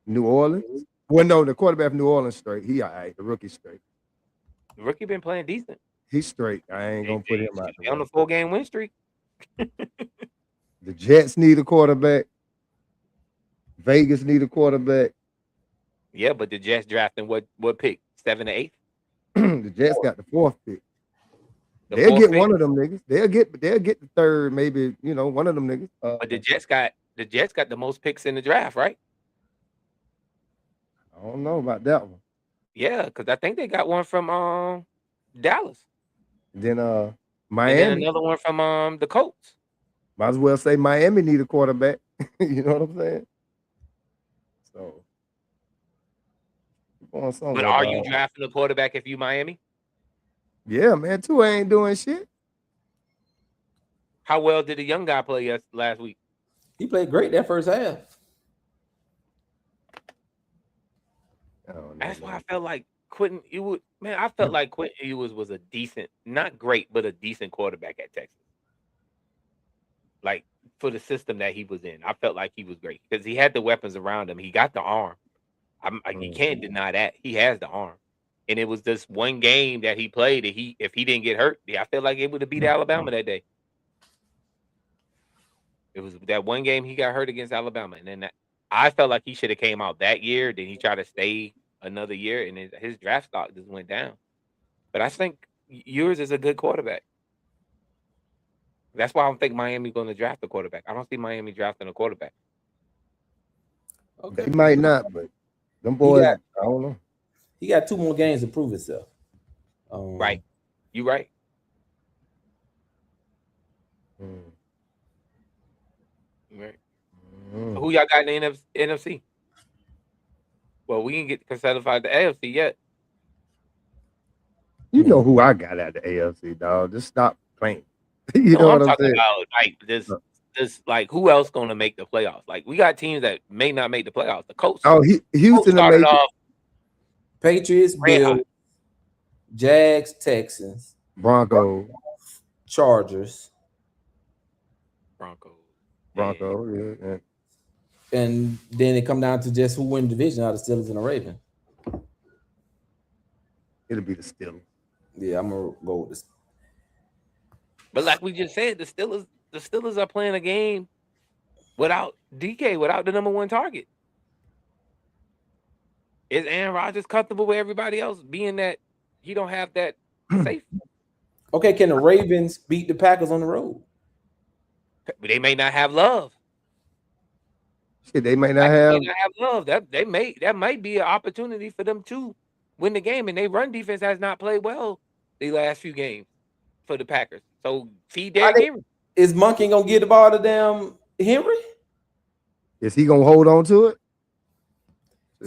New Orleans. Well, no, the quarterback from New Orleans straight. He all right. The rookie straight. The rookie been playing decent. He's straight. I ain't gonna put him out. On the 4-game win streak. The Jets need a quarterback. Vegas need a quarterback. Yeah, but the Jets drafting what pick? 7 or 8? The Jets got the 4th pick. They'll get one of them niggas. They'll get the 3rd, maybe, one of them niggas. But the Jets got the most picks in the draft, right? I don't know about that one. Yeah, because I think they got one from Dallas. Then And Miami. then another one from the Colts. Might as well say Miami need a quarterback. You know what I'm saying? So but are you drafting a quarterback if you Miami? Yeah, man. Tua ain't doing shit. How well did the young guy play last week? He played great that first half. That's why I felt like Quentin Ewers. Man, I felt like Quentin Ewers was a decent, not great, but a decent quarterback at Texas. Like for the system that he was in, I felt like he was great because he had the weapons around him. He got the arm. You can't deny that he has the arm. And it was this one game that he played that if he didn't get hurt, I feel like it would have beat Alabama that day. It was that one game he got hurt against Alabama, and then I felt like he should have came out that year. Then he tried to stay another year, and his draft stock just went down. But I think Ewers is a good quarterback. That's why I don't think Miami's going to draft a quarterback. I don't see Miami drafting a quarterback. Okay. They might not, but them boys, I don't know. He got 2 more games to prove himself. Right. You right. Right. Who y'all got in the NFC? Well, we didn't get certified the AFC yet. You know who I got at the AFC, dog. Just stop playing. You know what I'm talking saying? about? Like this, like who else going to make the playoffs? Like we got teams that may not make the playoffs. The Colts. Oh, Houston started off. Patriots, Bills, Jags, Texans, Broncos, Chargers, Broncos, yeah. And then it come down to just who win the division out of the Steelers and the Ravens. It'll be the Steelers. Yeah, I'm gonna go with this. But like we just said, the Steelers are playing a game without DK, without the number 1 target. Is Aaron Rodgers comfortable with everybody else being that he don't have that safe? Okay, can the Ravens beat the Packers on the road? They may not have Love. Shit, they may not Packers have. may not have Love. That might be an opportunity for them to win the game, and they run defense has not played well the last few games for the Packers. So feed Derrick Henry. Is Monkey gonna get the ball to damn Henry? Is he gonna hold on to it?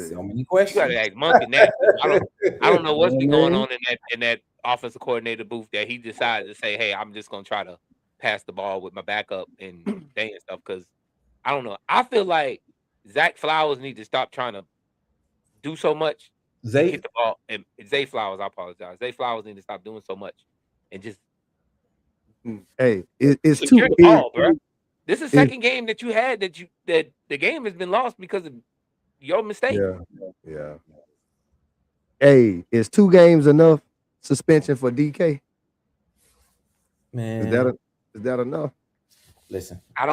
So many You questions. gotta ask Monkey that. I don't know what's You been know what I going mean? on in that offensive coordinator booth that he decided to say, "Hey, I'm just gonna try to pass the ball with my backup and day and stuff." Because I don't know. I feel like Zach Flowers need to stop trying to do so much. Zay, Hit the ball, and Zay Flowers. I apologize. Zay Flowers need to stop doing so much and just Hey, it's secure too. the ball, bro. This is the it- second game that you had that the game has been lost because of your mistake. Yeah. Hey, is 2 games enough suspension for DK? man. Is that enough? Listen, I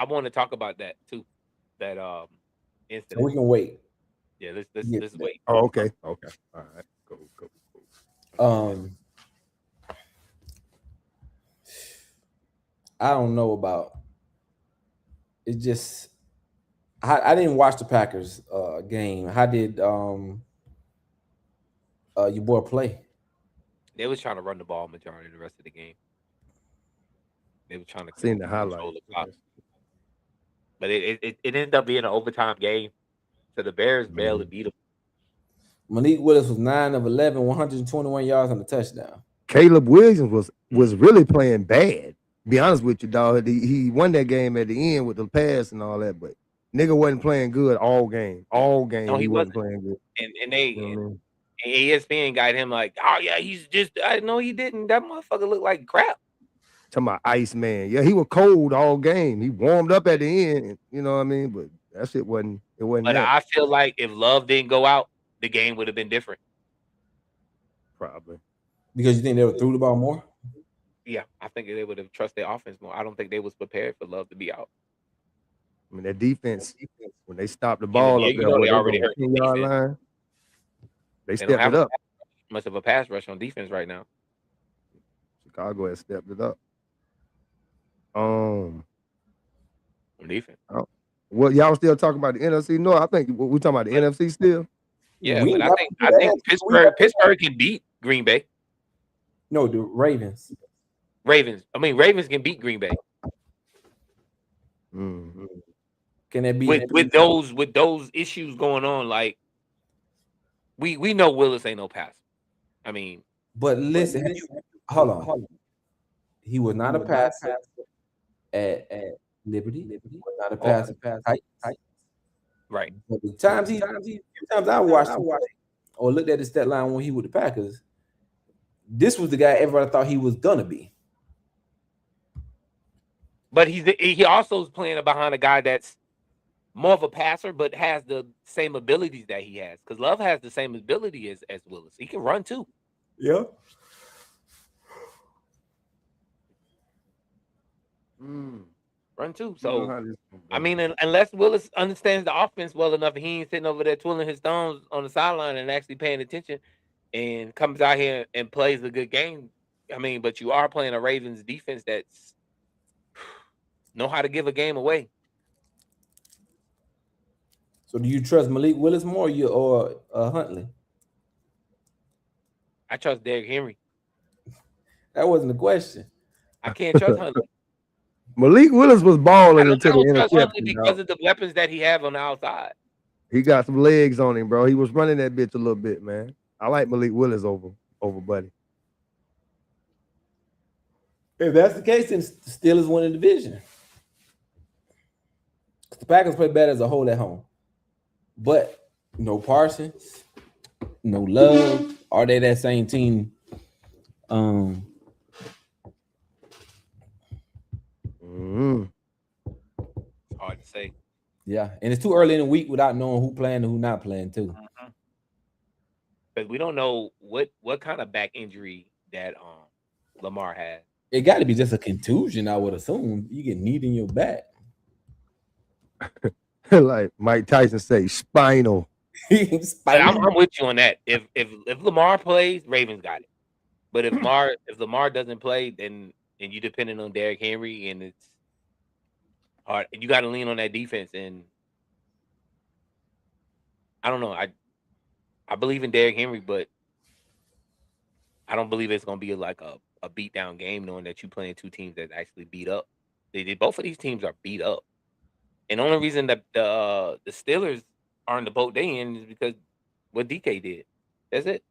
want to talk about that too. That So incident. we can wait. Yeah, let's Yeah. wait. Oh, okay. All right. Go. I don't know about it. Just I didn't watch the Packers game. How did your boy play? They was trying to run the ball majority of the rest of the game. They were trying to Seen the control highlights. the clock. But it ended up being an overtime game. So the Bears barely beat them. Malik Willis was 9 of 11, 121 yards on the touchdown. Caleb Williams was really playing bad. Be honest with you, dog. He won that game at the end with the pass and all that, but nigga wasn't playing good all game. All game No, he wasn't playing good. And they You know what I mean? and ESPN got him like, oh yeah, he's just I know he didn't. That motherfucker looked like crap. Talking about Iceman. Yeah, he was cold all game. He warmed up at the end, you know what I mean? But that shit wasn't But that. I feel like if Love didn't go out, the game would have been different. Probably. Because you think they would threw the ball more? Yeah, I think they would have trusted their offense more. I don't think they was prepared for Love to be out. I mean, that defense, when they stopped the ball Yeah, up you there, know where they they already on the hurt the 10-yard defense. line, they They stepped don't have it up. much of a pass rush on defense right now. Chicago has stepped it up. On defense. Well, y'all still talking about the NFC North? I think we talking about the NFC still. Yeah, We but ain't I think Pittsburgh can beat Green Bay. No, the Ravens. Ravens can beat Green Bay. Mm-hmm. Can that be With those issues going on? Like we know Willis ain't no passer. I mean, But listen, hold on. He was not a passer at Liberty. He was not a passer at Titans. right. But the times I watched him or looked at his stat line when he was the Packers, this was the guy everybody thought he was gonna be. But he also is playing behind a guy that's more of a passer, but has the same abilities that he has. Because Love has the same ability as Willis. He can run too. Yeah. Run too. So I mean, unless Willis understands the offense well enough, and he ain't sitting over there twiddling his thumbs on the sideline and actually paying attention, and comes out here and plays a good game. I mean, but you are playing a Ravens defense that's know how to give a game away. So do you trust Malik Willis more or Huntley? I trust Derrick Henry. That wasn't the question. I can't trust Huntley. Malik Willis was I balling don't until the trust Huntley interception. because of the weapons that he have on the outside. He got some legs on him, bro. He was running that bitch a little bit, man. I like Malik Willis over Buddy. If that's the case, then Steelers win the division. The Packers play better as a whole at home. But no Parsons, no Love. Are they that same team? Hard to say. Yeah, and it's too early in the week without knowing who playing and who not playing too. But we don't know what kind of back injury that Lamar had. It got to be just a contusion, I would assume. You get knee in your back. Like Mike Tyson say, spinal. I'm with you on that. If Lamar plays, Ravens got it. But if Lamar doesn't play, then you depending on Derrick Henry, and it's hard. You got to lean on that defense, and I don't know. I believe in Derrick Henry, but I don't believe it's gonna be like a beat down game, knowing that you playing two teams that actually beat up. Both of these teams are beat up, and the only reason that the Steelers are in the boat they in is because what DK did. That's it.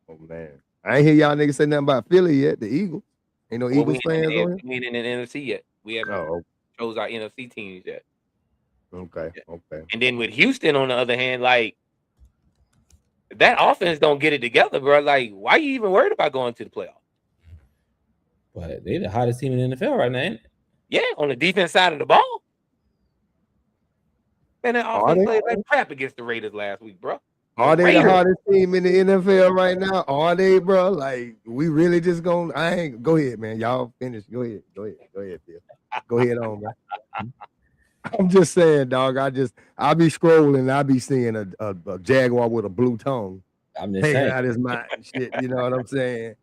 Oh man, I ain't hear y'all niggas say nothing about Philly yet. The Eagles, ain't no Eagles fans on here. We ain't in the NFC yet. We haven't Oh, chose our NFC teams yet. okay. And then with Houston, on the other hand, like if that offense don't get it together, bro. Like, why you even worried about going to the playoffs? But they the hottest team in the NFL right now, ain't it? Yeah, on the defense side of the ball. Man, that offense played like crap against the Raiders last week, bro. Are they the hottest team in the NFL right now? Are they, bro? Like, we really just gonna? I ain't. Go ahead, man. Y'all finish. Go ahead, Phil. Go ahead on, man. I'm just saying, dog. I be scrolling. I be seeing a jaguar with a blue tongue. I'm just hanging saying. out his mind and shit. You know what I'm saying?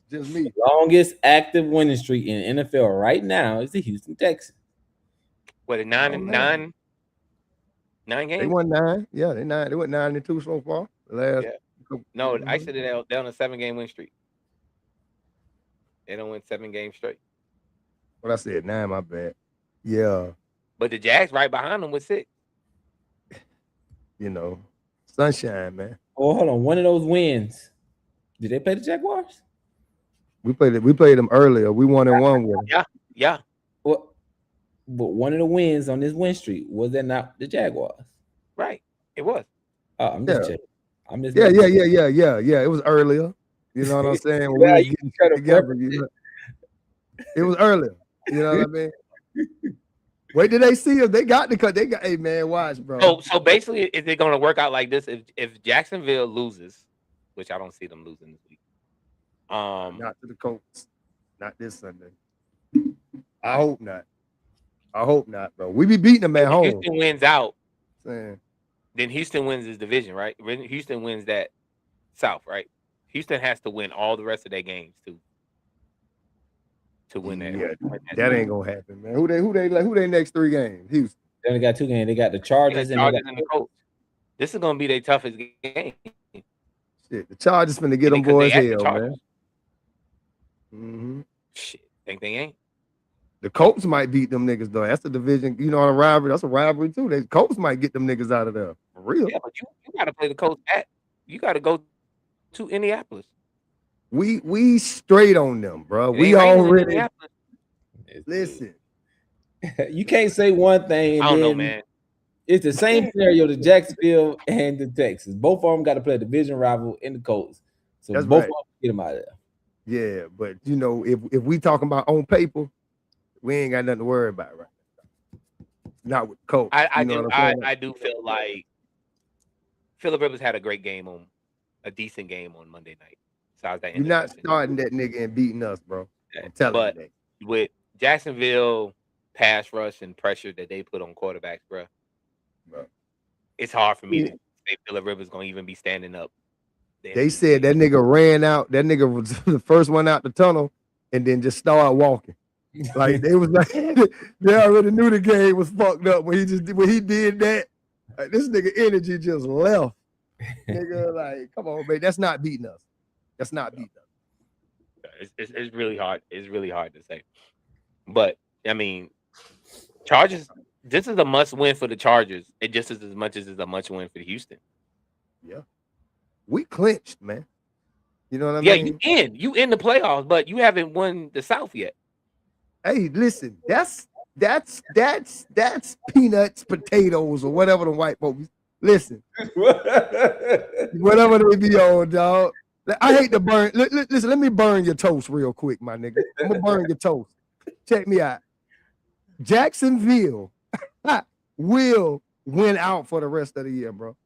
Just me. Longest active winning streak in NFL right now is the Houston Texans. What, a 9 games? They won 9. Yeah, they 9. They went 9-2 so far. No, actually they're on a 7-game win streak. They don't win 7 games straight. What I said, 9, my bad. Yeah. But the Jags right behind them with 6. You know, sunshine, man. Oh, hold on. One of those wins. Did they play the Jaguars? We played them earlier. We won and one with them. Yeah. Well, but one of the wins on this win streak, was that not the Jaguars? Right. It was. Oh, I'm just checking. I'm just Yeah. It was earlier. You know what I'm saying? When we were getting together, you know? It was earlier. You know what I mean? Wait, did they see us? They got the cut. They got, hey man, watch, bro. So basically, is it going to work out like this? If Jacksonville loses, which I don't see them losing this week. Not to the Colts. Not this Sunday. I hope not, bro. We be beating them at home. Houston wins out. Man. Then Houston wins his division, right? Houston wins that South, right? Houston has to win all the rest of their games to win that. Yeah, that ain't gonna happen, man. Who they next 3 games? Houston. They only got 2 games. They got the Chargers and the Colts. This is gonna be their toughest game. Shit, the Chargers finna get them boys hell, man. Mm-hmm. Shit, think they ain't. The Colts might beat them niggas though. That's the division, you know, a rivalry. That's a rivalry too. The Colts might get them niggas out of there for real. Yeah, but you gotta play the Colts you gotta go to Indianapolis. We straight on them, bro. We already listen. You can't say one thing. I don't know, man. It's the same scenario to Jacksonville and the Texans. Both of them got to play a division rival in the Colts. So that's both right. of them get them out of there. Yeah, but you know, if we talking about on paper, we ain't got nothing to worry about right now. Not with Colts. I do feel like Phillip Rivers had a decent game on Monday night. Besides that, you're not starting that nigga and beating us, bro. I'm telling you that. With Jacksonville pass rush and pressure that they put on quarterbacks, bro, it's hard for me to say Phillip Rivers gonna even be standing up. They said that nigga ran out. That nigga was the first one out the tunnel, and then just started walking. Like they was like they already knew the game was fucked up when he did that. Like, this nigga energy just left. Nigga, like, come on, baby, that's not beating us. That's not beating us. It's really hard. It's really hard to say. But I mean, Chargers. This is a must win for the Chargers. It just as much as it's a must win for Houston. Yeah, we clinched, man. You know what I mean? Yeah, you in the playoffs, but you haven't won the South yet. Hey, listen, that's peanuts, potatoes, or whatever the white folks. Listen, whatever they be on, dog. I hate to burn. Listen, let me burn your toast real quick, my nigga. I'm gonna burn your toast. Check me out. Jacksonville will win out for the rest of the year, bro.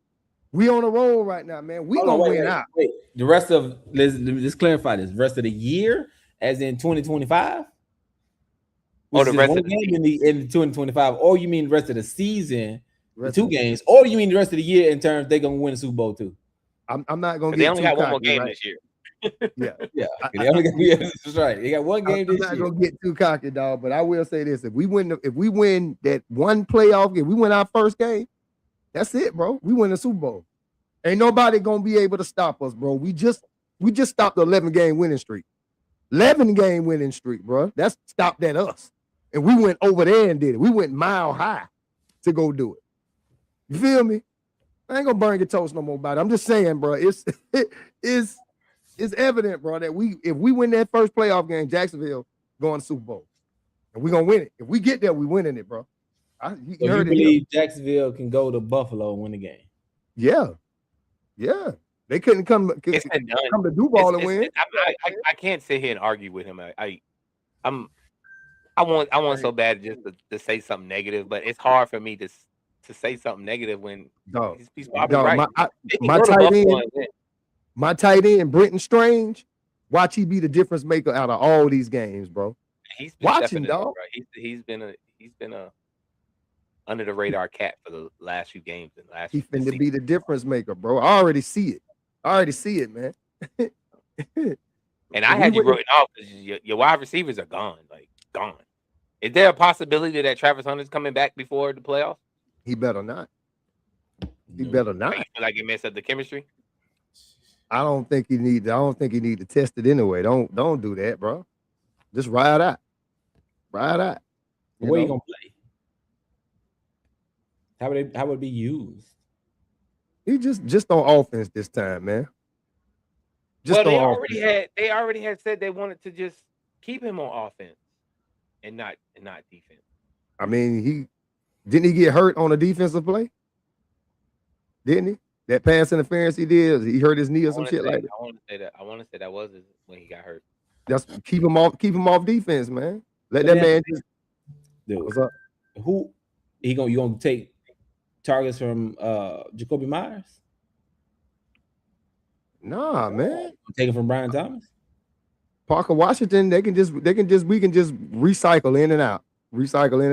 We on a roll right now, man. We gonna win out. Wait. The rest of let's clarify this. The rest of the year, as in 2025. Or the rest of the game in 2025, or you mean the rest of the season, the 2 games, or you mean the rest of the year in terms they're gonna win the Super Bowl too? I'm not gonna. They only got one more game this year. Yeah. They only got, yeah, that's right. They got one game I'm this not year. gonna get too cocky, dog, but I will say this: if we win that one playoff game, we win our first game. That's it, bro. We win the Super Bowl. Ain't nobody gonna be able to stop us, bro. We just stopped the 11-game winning streak. 11-game winning streak, bro. That's stopped at us. And we went over there and did it. We went mile high to go do it. You feel me? I ain't gonna burn your toast no more about it. I'm just saying, bro. It's evident, bro, that if we win that first playoff game, Jacksonville going to Super Bowl. And we're gonna win it. If we get there, we winning it, bro. You So heard you believe Jacksonville can go to Buffalo and win the game? Yeah. Yeah. They couldn't come to Duval and win. I can't sit here and argue with him. I want so bad just to say something negative, but it's hard for me to say something negative when he's probably right. My tight end, Brenton Strange, watch he be the difference maker out of all these games, bro. He's been watching, dog. He's been a under the radar cat for the last few games and He's finna be the difference maker, bro. I already see it, man. And I had you written off because your wide receivers are gone. Is there a possibility that Travis Hunter's coming back before the playoffs? He better not. He better not. You feel like it messed up the chemistry? I don't think he need to test it anyway. Don't do that, bro. Just ride out. Where you gonna play? How would it be used? He just on offense this time, man. They already had said they wanted to just keep him on offense and not defense. I mean, didn't he get hurt on a defensive play? Didn't he? That pass interference he did, he hurt his knee or some shit like that. I want to say that was when he got hurt. Just keep him off defense, man. Let that man just. Dude, what's up? Who you gonna take targets from Jacoby Myers? Nah, man. Take it from Brian Thomas. Parker Washington, we can just recycle in and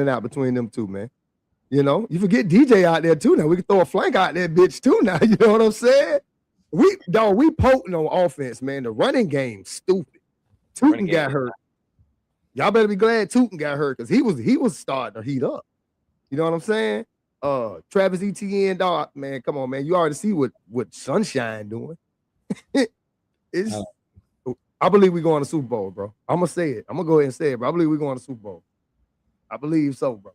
out between them two, man. You know, you forget DJ out there too now. We can throw a flank out there, bitch, too now. You know what I'm saying? We potent on offense, man. The running game, stupid. Tootin got hurt. Y'all better be glad Tootin got hurt because he was starting to heat up. You know what I'm saying? Travis Etienne, dog, man, come on, man. You already see what Sunshine doing. I believe we're going to Super Bowl, bro. I'm gonna say it. I'm gonna go ahead and say it, bro. I believe we're going to Super Bowl. I believe so, bro.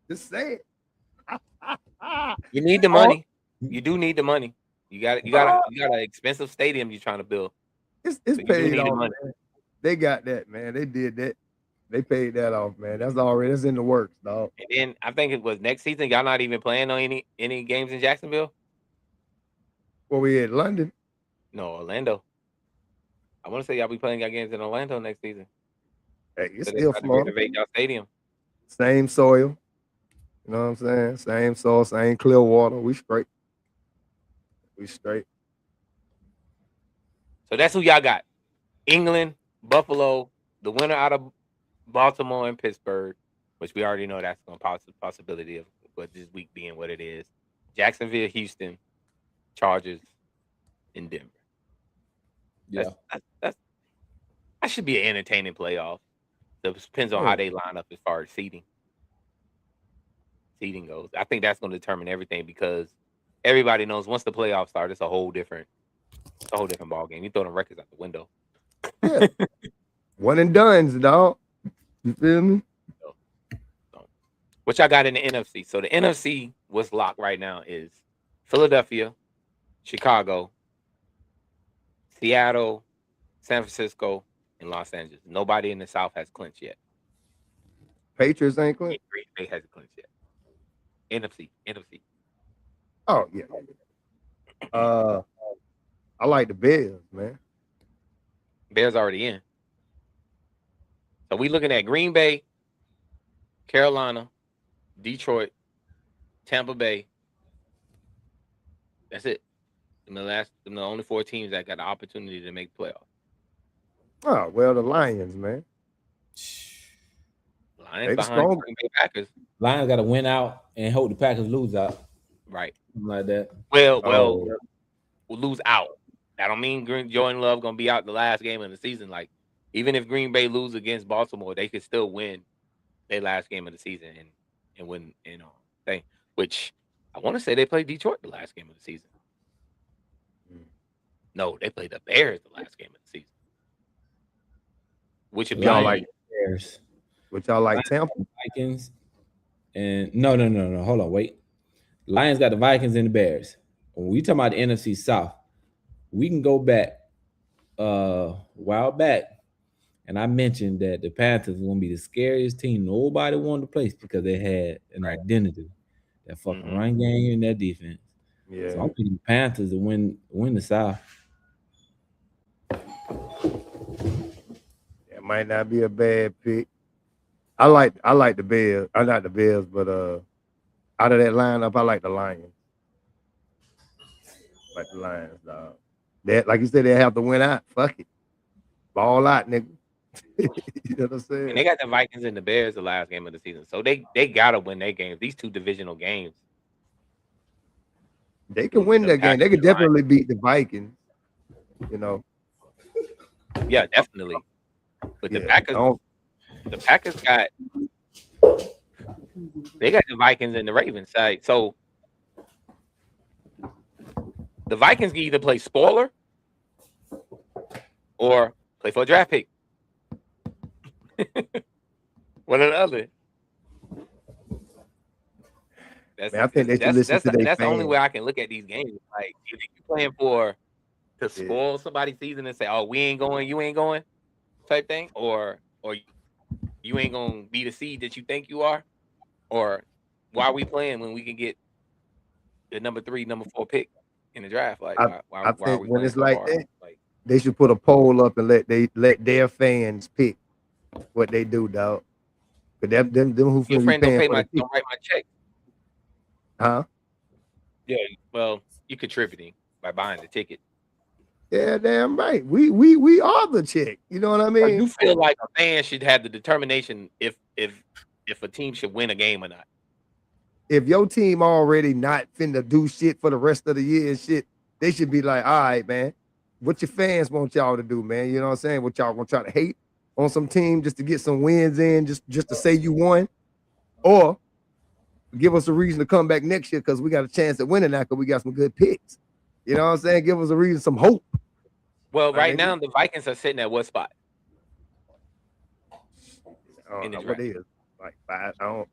Just say it. You need the money. You do need the money. You got an expensive stadium you're trying to build. It's paid off, man. They got that, man. They did that. They paid that off, man. That's in the works, dog. And then I think it was next season. Y'all not even playing on any games in Jacksonville? Well, we at London. No, Orlando. I want to say y'all be playing y'all games in Orlando next season. Hey, it's still Florida. Renovate y'all stadium. Same soil. You know what I'm saying? Same soil, same clear water. We straight. So that's who y'all got. England, Buffalo, the winner out of Baltimore and Pittsburgh, which we already know that's going to possibility of what this week being what it is. Jacksonville, Houston, Chargers, and Denver. Yeah, that should be an entertaining playoff. It depends on how they line up as far as seeding goes. I think that's going to determine everything because everybody knows once the playoffs start, it's a whole different ball game. You throw them records out the window. Yeah. One and done's, dog. You feel me? What y'all got in the NFC? So the NFC, what's locked right now is Philadelphia, Chicago, Seattle, San Francisco, and Los Angeles. Nobody in the South has clinched yet. Patriots ain't clinched? Green Bay hasn't clinched yet. NFC. Oh, yeah. I like the Bears, man. Bears already in. So we looking at Green Bay, Carolina, Detroit, Tampa Bay. That's it. The only 4 teams that got the opportunity to make playoffs. Oh, well, the Lions, man. Lions behind Green Bay Packers. Lions got to win out and hope the Packers lose out. Right. Something like that. Well, we'll lose out. That don't mean Jordan Love gonna be out the last game of the season. Like, even if Green Bay lose against Baltimore, they could still win their last game of the season and win, thing. Which I want to say they played Detroit the last game of the season. No, they played the Bears the last game of the season. Which of Y'all y'all like Bears, what y'all like Tampa? Vikings, and no. Hold on, wait. Lions got the Vikings and the Bears. When we talk about the NFC South, we can go back a while back, and I mentioned that the Panthers were gonna be the scariest team nobody wanted to place because they had an identity, that fucking run game and that defense. Yeah. So I'm picking the Panthers to win the South. It might not be a bad pick. I like the Bears. I like the Bears, but out of that lineup, I like the Lions. Like the Lions, dog. That, like you said, they have to win out. Fuck it. Ball out, nigga. You know what I'm saying? And they got the Vikings and the Bears the last game of the season. So they gotta win their games. These two divisional games. They can win that game. They could definitely beat the Vikings. You know. Yeah, definitely. But the Packers got the Vikings and the Ravens side. So the Vikings can either play spoiler or play for a draft pick. One or the other. I think they should listen to their That's the only fans. way I can look at these games. Like, if you're playing to spoil somebody's season and say, "Oh, we ain't going, you ain't going," type thing, or you ain't gonna be the seed that you think you are, or why are we playing when we can get the number 3, number 4 pick in the draft? Like, I why think are we when playing it's so like hard? that, Like, they should put a poll up and let their fans pick what they do, dog. But them who your finna be friend don't paying pay for the don't write my check. huh? Yeah, well, you contributing by buying the ticket. Yeah, damn right. We are the chick. You know what I Or mean? you feel like a fan should have the determination if a team should win a game or not. If your team already not finna do shit for the rest of the year and shit, they should be like, all right, man, what your fans want y'all to do, man? You know what I'm saying? What y'all want y'all to hate on some team just to get some wins in, just to say you won, or give us a reason to come back next year because we got a chance at winning that because we got some good picks. You know what I'm saying? Give us a reason, some hope. Well, right now the Vikings are sitting at what spot? I don't know what it is. Like 5. I don't.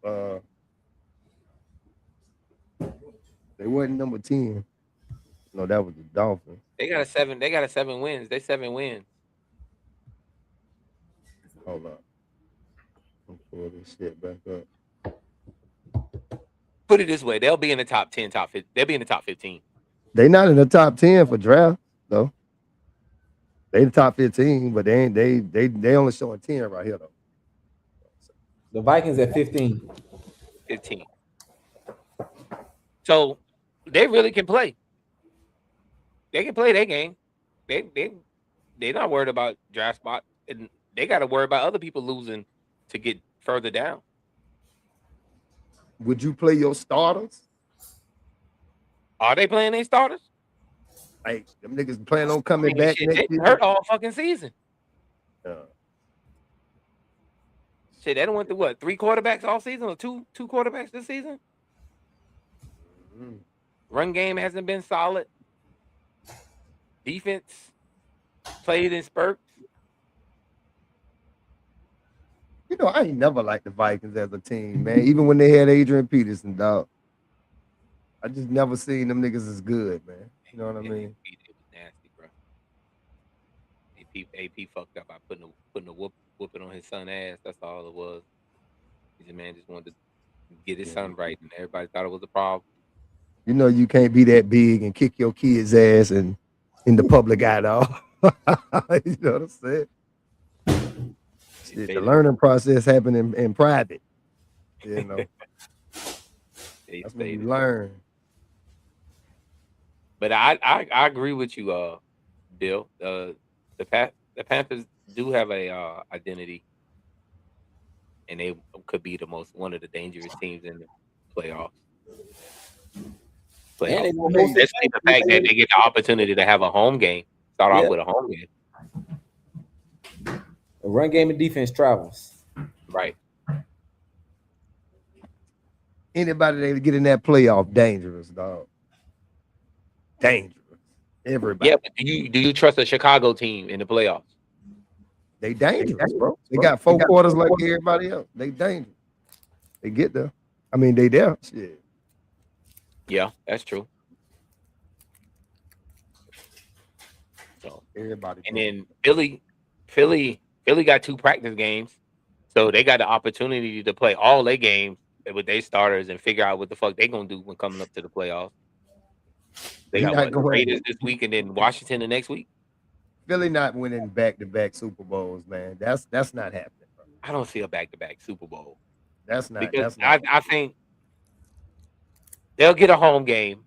They wasn't number 10. No, that was the Dolphins. They got a 7. They got a 7 wins. They 7 wins. Hold on. I'll pull this shit back up. Put it this way: they'll be in the top 10, top 15. They'll be in the top 15. They not in the top 10 for draft though. They the top 15, but they ain't. They only showing 10 right here though. The Vikings at 15. 15. So they really can play. They can play their game. They're not worried about draft spot, and they got to worry about other people losing to get further down. Would you play your starters? Are they playing their starters? Like them niggas plan on coming back shit, next they year? hurt all fucking season. Yeah. Shit, they done went through what, 3 quarterbacks all season or two quarterbacks this season? Mm-hmm. Run game hasn't been solid. Defense played in spurts. You know, I ain't never liked the Vikings as a team, man. Even when they had Adrian Peterson, dog. I just never seen them niggas as good, man. You know what I mean? It was nasty, bro. AP fucked up by putting a whooping on his son's ass. That's all it was. The man just wanted to get his son right, and everybody thought it was a problem. You know, you can't be that big and kick your kid's ass and in the public eye, dog. You know what I'm saying? Shit, the learning process happened in private. You know, that's when you learn. But I agree with you, Bill. The Panthers do have a identity, and they could be one of the dangerous teams in the playoffs. Especially the fact that they get the opportunity to have a home game. Start off Yeah. with a home game. A run game and defense travels. Right. Anybody that get in that playoff, dangerous, dog. Dangerous. Everybody. Yeah, but do you trust a Chicago team in the playoffs? They dangerous, bro. They got 4 quarters like everybody else. They dangerous. They get there. I mean, they there. Shit. Yeah, that's true. So Everybody. and then Philly got 2 practice games, so they got the opportunity to play all their games with their starters and figure out what the fuck they gonna do when coming up to the playoffs. They got what, the Raiders this week and then Washington the next week. Philly not winning back-to-back Super Bowls, man. That's not happening, bro. I don't see a back-to-back Super Bowl. That's not. Because That's not. I think they'll get a home game.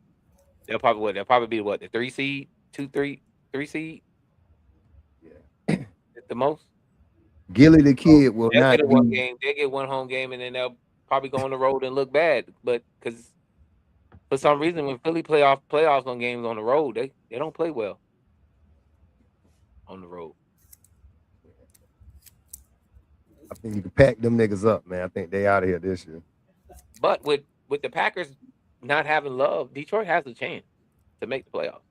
They'll probably be what, the 3 seed, 3 seed. Yeah. At the most. Gilly the kid will They'll not get be. one game. They get one home game, and then they'll probably go on the road and look bad. But because for some reason, when Philly playoffs on games on the road, they don't play well on the road. I think you can pack them niggas up, man. I think they out of here this year. But with the Packers not having love, Detroit has a chance to make the playoffs.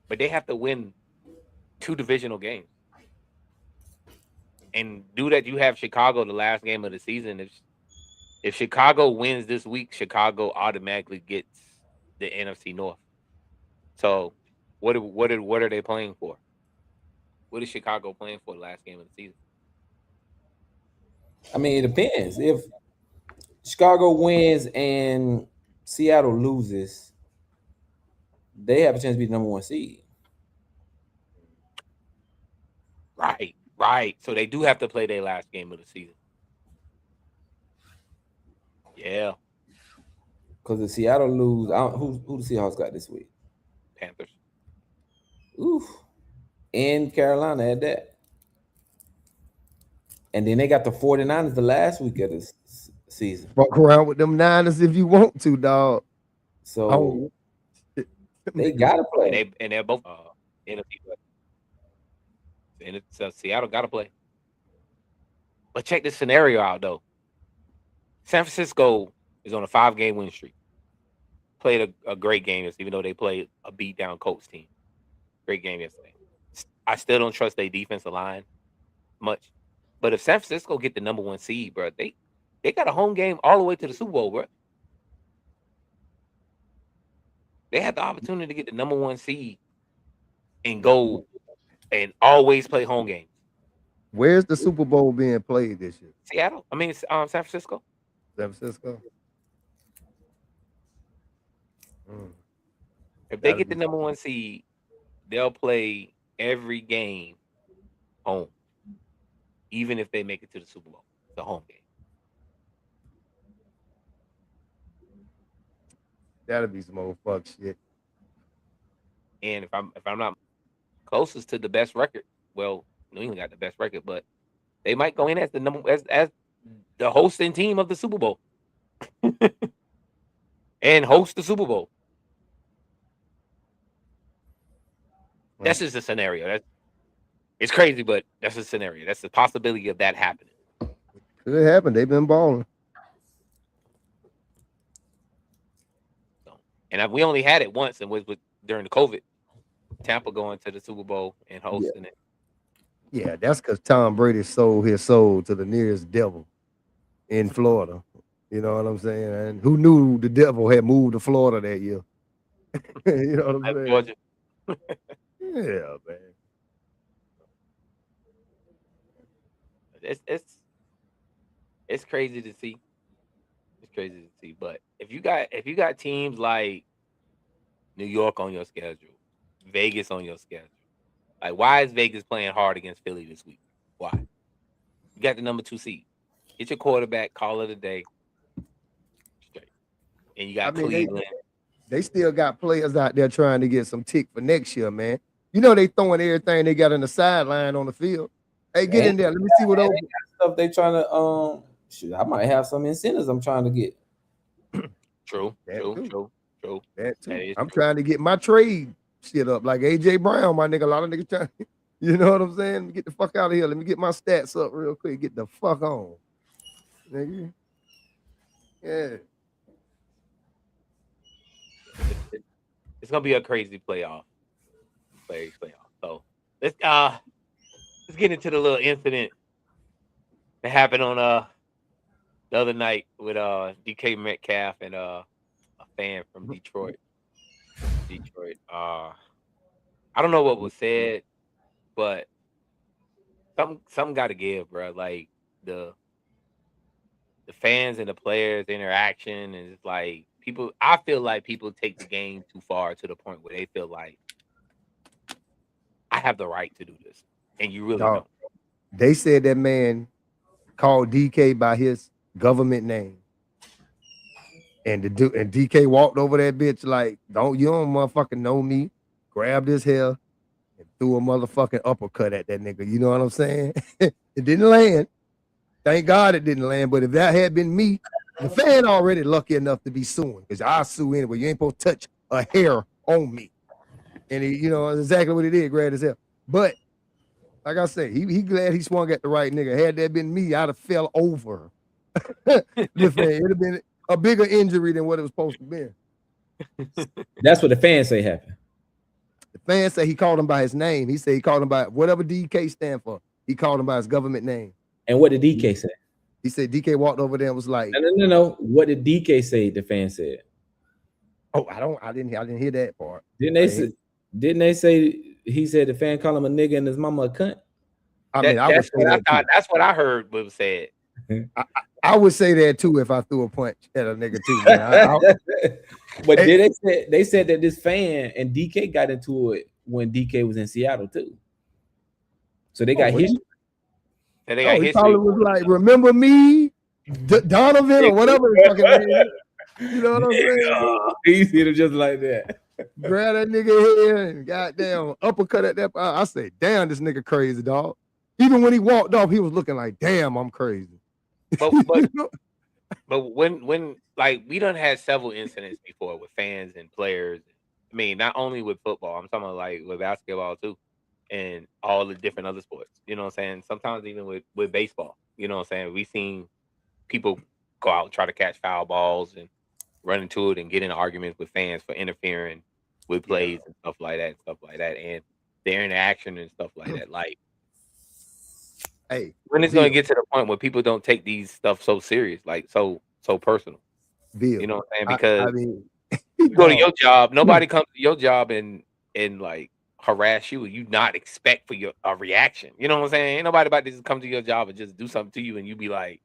But they have to win 2 divisional games. And do that, you have Chicago the last game of the season. If Chicago wins this week, Chicago automatically gets the NFC North. So what are they playing for? What is Chicago playing for the last game of the season? I mean, it depends. If Chicago wins and Seattle loses, they have a chance to be the number 1 seed. Right. So they do have to play their last game of the season. Yeah. Because if Seattle lose, who the Seahawks got this week? Panthers. Oof. In Carolina at that. And then they got the 49ers the last week of this season. Fuck around with them Niners if you want to, dog. So they gotta play. And they're both NFC. And it's Seattle gotta play. But check this scenario out though. San Francisco is on a 5-game win streak. Played a great game, even though they played a beat down Colts team. Great game yesterday. I still don't trust their defensive line much. But if San Francisco get the number 1 seed, bro, they got a home game all the way to the Super Bowl, bro. They had the opportunity to get the number 1 seed and go and always play home games. Where's the Super Bowl being played this year? Seattle. I mean, San Francisco. San Francisco. If they get the number 1 seed, they'll play every game home, even if they make it to the Super Bowl. The home game. That'll be some old fuck shit. And if I'm not closest to the best record, well, New England got the best record, but they might go in as as the hosting team of the Super Bowl and host the Super Bowl. That's just a scenario. It's crazy, but that's a scenario. That's the possibility of that happening. Could happen. They've been balling. And we only had it once, and was during the COVID. Tampa going to the Super Bowl and hosting it. Yeah, that's because Tom Brady sold his soul to the nearest devil in Florida. You know what I'm saying? And who knew the devil had moved to Florida that year? You know what I'm saying? Georgia. Yeah, man. It's crazy to see. It's crazy to see. But if you got teams like New York on your schedule, Vegas on your schedule, like why is Vegas playing hard against Philly this week? Why? You got the number 2 seed. Get your quarterback, call it a day. Straight. And you got Cleveland. They still got players out there trying to get some tick for next year, man. You know they throwing everything they got on the sideline on the field. Hey, get in there. Let me see what over. Stuff they trying to shoot. I might have some incentives I'm trying to get. True. True. That too. That is I'm true. trying to get my trade shit up like AJ Brown, my nigga. A lot of niggas trying, you know what I'm saying? Let me get the fuck out of here. Let me get my stats up real quick. Get the fuck on. Nigga. Yeah. It's gonna be a crazy playoff. So let's get into the little incident that happened on the other night with DK Metcalf and a fan from Detroit. I don't know what was said, but something got to give, bro. Like the fans and the players interaction, and it's like people. I feel like people take the game too far to the point where they feel like I have the right to do this, and you really Dog, don't. they said that man called DK by his government name. And and DK walked over that bitch like, you don't motherfucking know me. Grabbed his hair and threw a motherfucking uppercut at that nigga. You know what I'm saying? It didn't land. Thank God it didn't land. But if that had been me, the fan already lucky enough to be suing. Because I sue anyway. You ain't supposed to touch a hair on me. And he, that's exactly what he did, grabbed his hair. But like I say, he glad he swung at the right nigga. Had that been me, I'd have fell over. The fan. It'd have been a bigger injury than what it was supposed to be. That's what the fans say happened. The fans say he called him by his name. He said he called him by whatever DK stand for. He called him by his government name. And what did DK say? He said DK walked over there and was like, No. What did DK say? The fan said. Oh, I didn't hear that part. Didn't they say he said the fan called him a nigga and his mama a cunt? That's what I heard was said. I would say that too if I threw a punch at a nigga too. But they said that this fan and DK got into it when DK was in Seattle too. So they got history. So they got he history. probably was like, remember me, Donovan or whatever his fucking name is. You know what I'm saying? He hit him just like that. Grab that nigga head and goddamn uppercut at that. I say, damn, this nigga crazy, dog. Even when he walked off, he was looking like, damn, I'm crazy. But when like we done had several incidents before with fans and players. I mean, not only with football, I'm talking about like with basketball too, and all the different other sports. You know what I'm saying? Sometimes even with baseball, you know what I'm saying? We've seen people go out and try to catch foul balls and run into it and get in arguments with fans for interfering with plays and stuff like that, and their interaction and stuff like that. Like, hey, when it's going to get to the point where people don't take these stuff so serious, like so personal. Bill, you know what I'm saying? Because I mean, you go to your job, nobody comes to your job and like harass you, and you not expect for a reaction. You know what I'm saying? Ain't nobody about to just come to your job and just do something to you, and you be like,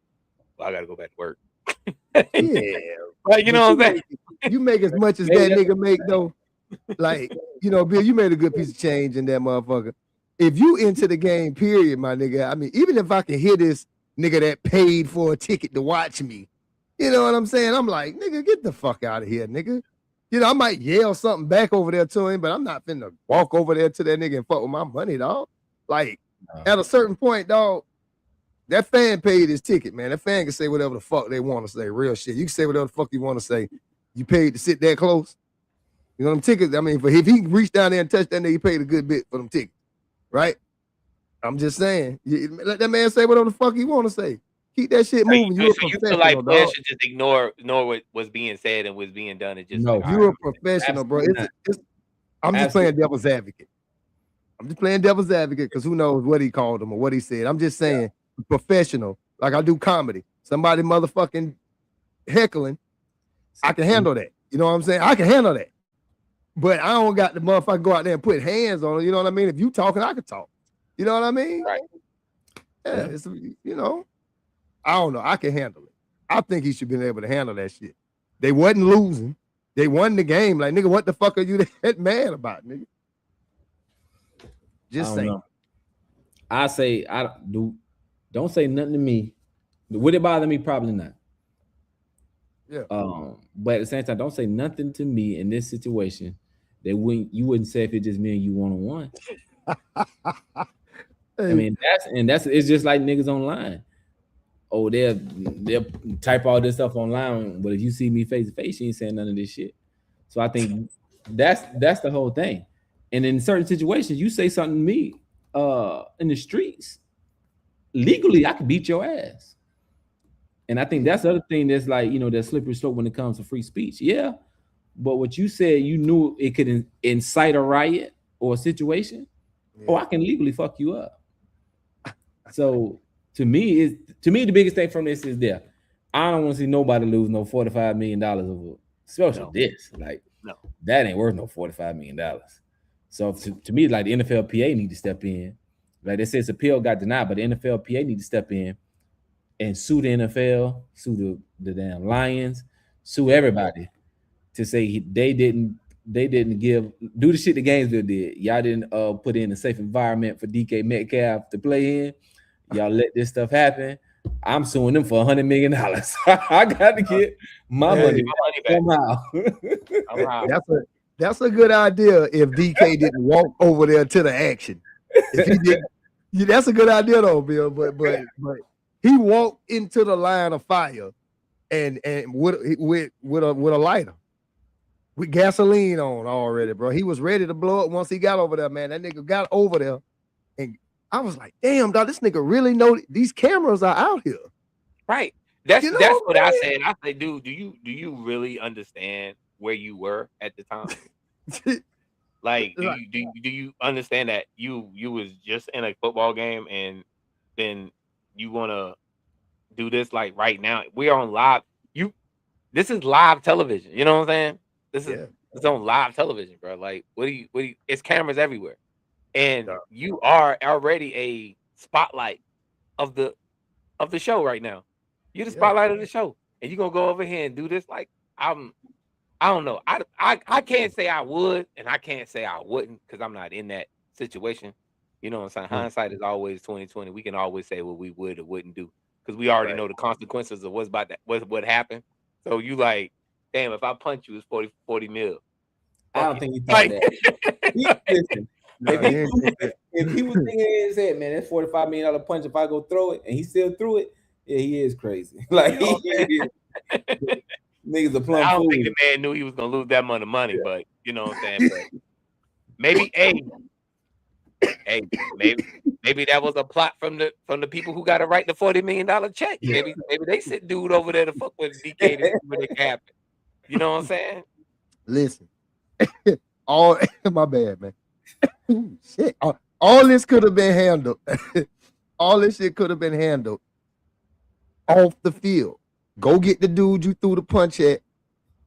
well, I got to go back to work. Yeah, like, you know what I'm saying? You make as much as that nigga make though. Like, Bill, you made a good piece of change in that motherfucker. If you into the game, period, my nigga. I mean, even if I can hear this nigga that paid for a ticket to watch me, you know what I'm saying? I'm like, nigga, get the fuck out of here, nigga. I might yell something back over there to him, but I'm not finna walk over there to that nigga and fuck with my money, dog. Like, at a certain point, dog, that fan paid his ticket, man. That fan can say whatever the fuck they want to say, real shit. You can say whatever the fuck you want to say. You paid to sit that close. You know them tickets. I mean, if he reached down there and touched that nigga, he paid a good bit for them tickets, right? I'm just saying, let that man say whatever the fuck he want to say. Keep that shit moving. So you feel like players should just ignore what was being said and was being done and just you're a professional, bro. I'm just playing devil's advocate. I'm just playing devil's advocate because who knows what he called him or what he said. I'm just saying, professional. Like I do comedy. Somebody motherfucking heckling, I can handle that. You know what I'm saying? I can handle that. But I don't got the motherfucker go out there and put hands on him. You know what I mean? If you talking, I can talk. You know what I mean? Right. Yeah. It's, I don't know. I can handle it. I think he should be able to handle that shit. They wasn't losing. They won the game. Like, nigga, what the fuck are you that mad about, nigga? Just saying. I say, don't say nothing to me. Would it bother me? Probably not. Yeah. But at the same time, don't say nothing to me in this situation that you wouldn't say if it's just me and you one-on-one. I mean, it's just like niggas online. Oh, they'll type all this stuff online, but if you see me face to face, you ain't saying none of this shit. So I think that's the whole thing. And in certain situations, you say something to me in the streets, legally, I could beat your ass. And I think that's the other thing that's like, that slippery slope when it comes to free speech. Yeah. But what you said, you knew it could incite a riot or a situation, or I can legally fuck you up. So to me, the biggest thing from this is there. I don't want to see nobody lose no $45 million over especially this. Like, that ain't worth no $45 million. So to me, like the NFLPA need to step in. Like they said, this appeal got denied, but the NFLPA need to step in and sue the NFL, sue the damn Lions, sue everybody to say they didn't do the shit the Gainesville did. Y'all didn't put in a safe environment for DK Metcalf to play in. Y'all let this stuff happen. I'm suing them for $100 million. I got to get my money back somehow. That's a good idea. If DK didn't walk over there to the action, if he did, that's a good idea though, Bill. But he walked into the line of fire and with a lighter, with gasoline on already, bro. He was ready to blow up once he got over there, man. That nigga got over there, and I was like, damn, dog, this nigga really know these cameras are out here. Right. That's what I said. I said, dude, do you really understand where you were at the time? Like, do you understand that you was just in a football game and then you want to do this like right now? We're on live. This is live television. You know what I'm saying? It's on live television, bro. Like, what do you? It's cameras everywhere, and you are already a spotlight of the show right now. You're the spotlight of the show, and you're gonna go over here and do this. Like, I don't know. I can't say I would, and I can't say I wouldn't because I'm not in that situation. You know what I'm saying? Hindsight is always 20/20. We can always say what we would or wouldn't do because we already know the consequences of what happened. So you like, damn, if I punch you, it's 40 mil. I don't think he thought that. Listen, if he was thinking in his head, man, that's $45 million punch. If I go throw it and he still threw it, yeah, he is crazy. Like, niggas are plumb. I don't think the man knew he was gonna lose that money, but you know what I'm saying. But maybe maybe that was a plot from the people who got to write the $40 million check. Maybe they sit dude over there to fuck with DK to see what it can happen. You know what I'm saying? Listen, all my bad, man. Shit, all this could have been handled. All this shit could have been handled off the field. Go get the dude you threw the punch at,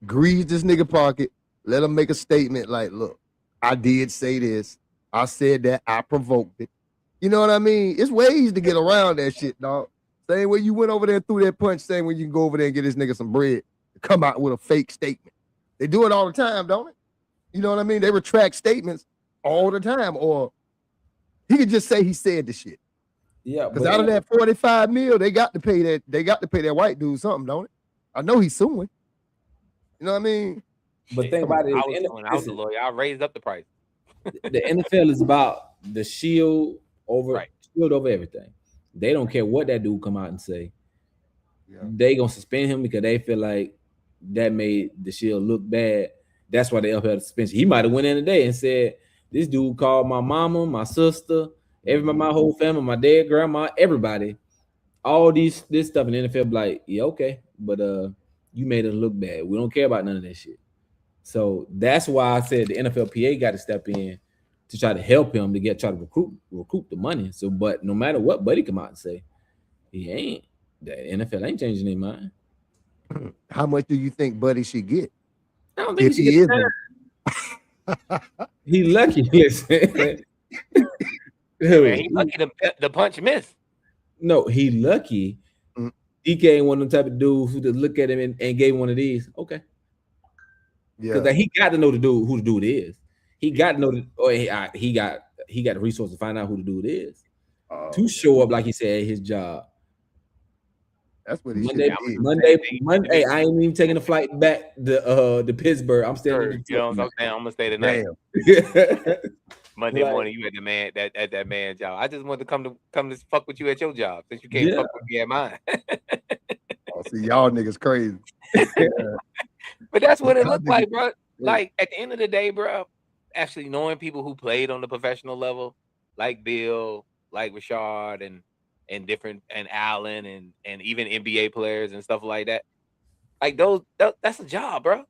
grease this nigga pocket, let him make a statement like, look, I did say this. I said that. I provoked it. You know what I mean? It's ways to get around that shit, dog. Same way you went over there and threw that punch, same way you can go over there and get this nigga some bread to come out with a fake statement. They do it all the time, don't it? You know what I mean? They retract statements all the time. Or he could just say he said the shit. Yeah, because out of that 45 mil, they got to pay that. They got to pay that white dude something, don't it? I know he's suing. You know what I mean? But think about it. I was a lawyer. I raised up the price. The NFL is about the shield over everything. They don't care what that dude come out and say. Yeah. They gonna suspend him because they feel like that made the shield look bad. That's why they upheld the suspension. He might have went in today and said, "This dude called my mama, my sister, everybody, my whole family, my dad, grandma, everybody, all this stuff." And the NFL be like, "Yeah, okay, but you made it look bad. We don't care about none of that shit." So that's why I said the NFLPA got to step in to try to help him to try to recruit the money. So, but no matter what Buddy come out and say, he ain't. The NFL ain't changing their mind. How much do you think Buddy should get? I don't think he is. He lucky. Listen. Man, he lucky the punch missed. No, he lucky. DK ain't one of them type of dudes who just look at him and gave one of these. Okay. Yeah. Because he got to know who the dude is. He got to know he got the resource to find out who the dude is to show up like he said at his job. That's what he Monday. I ain't even taking a flight back to Pittsburgh. I'm staying. You know what I'm saying? I'm gonna stay tonight. Monday morning, you at that man job. I just wanted to come to fuck with you at your job since you can't fuck with me at mine. See, y'all niggas crazy. But that's what it looked like, bro. like at the end of the day, bro, actually knowing people who played on the professional level, like Bill, like Rashard, and different and Allen and even NBA players and stuff like that. Like that's a job, bro.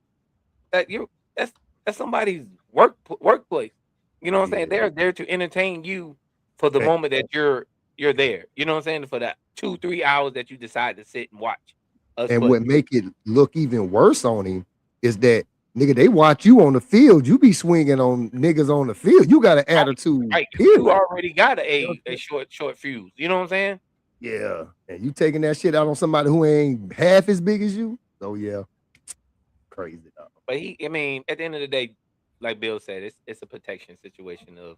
That you that's somebody's workplace. You know what I'm saying? They're there to entertain you for the moment that you're there. You know what I'm saying? For that 2-3 hours that you decide to sit and watch us. And what make it look even worse on him is that nigga, they watch you on the field. You be swinging on niggas on the field. You got an attitude. Right. You already got a short fuse. You know what I'm saying? Yeah. And you taking that shit out on somebody who ain't half as big as you. So yeah. Crazy dog. But I mean, at the end of the day, like Bill said, it's a protection situation of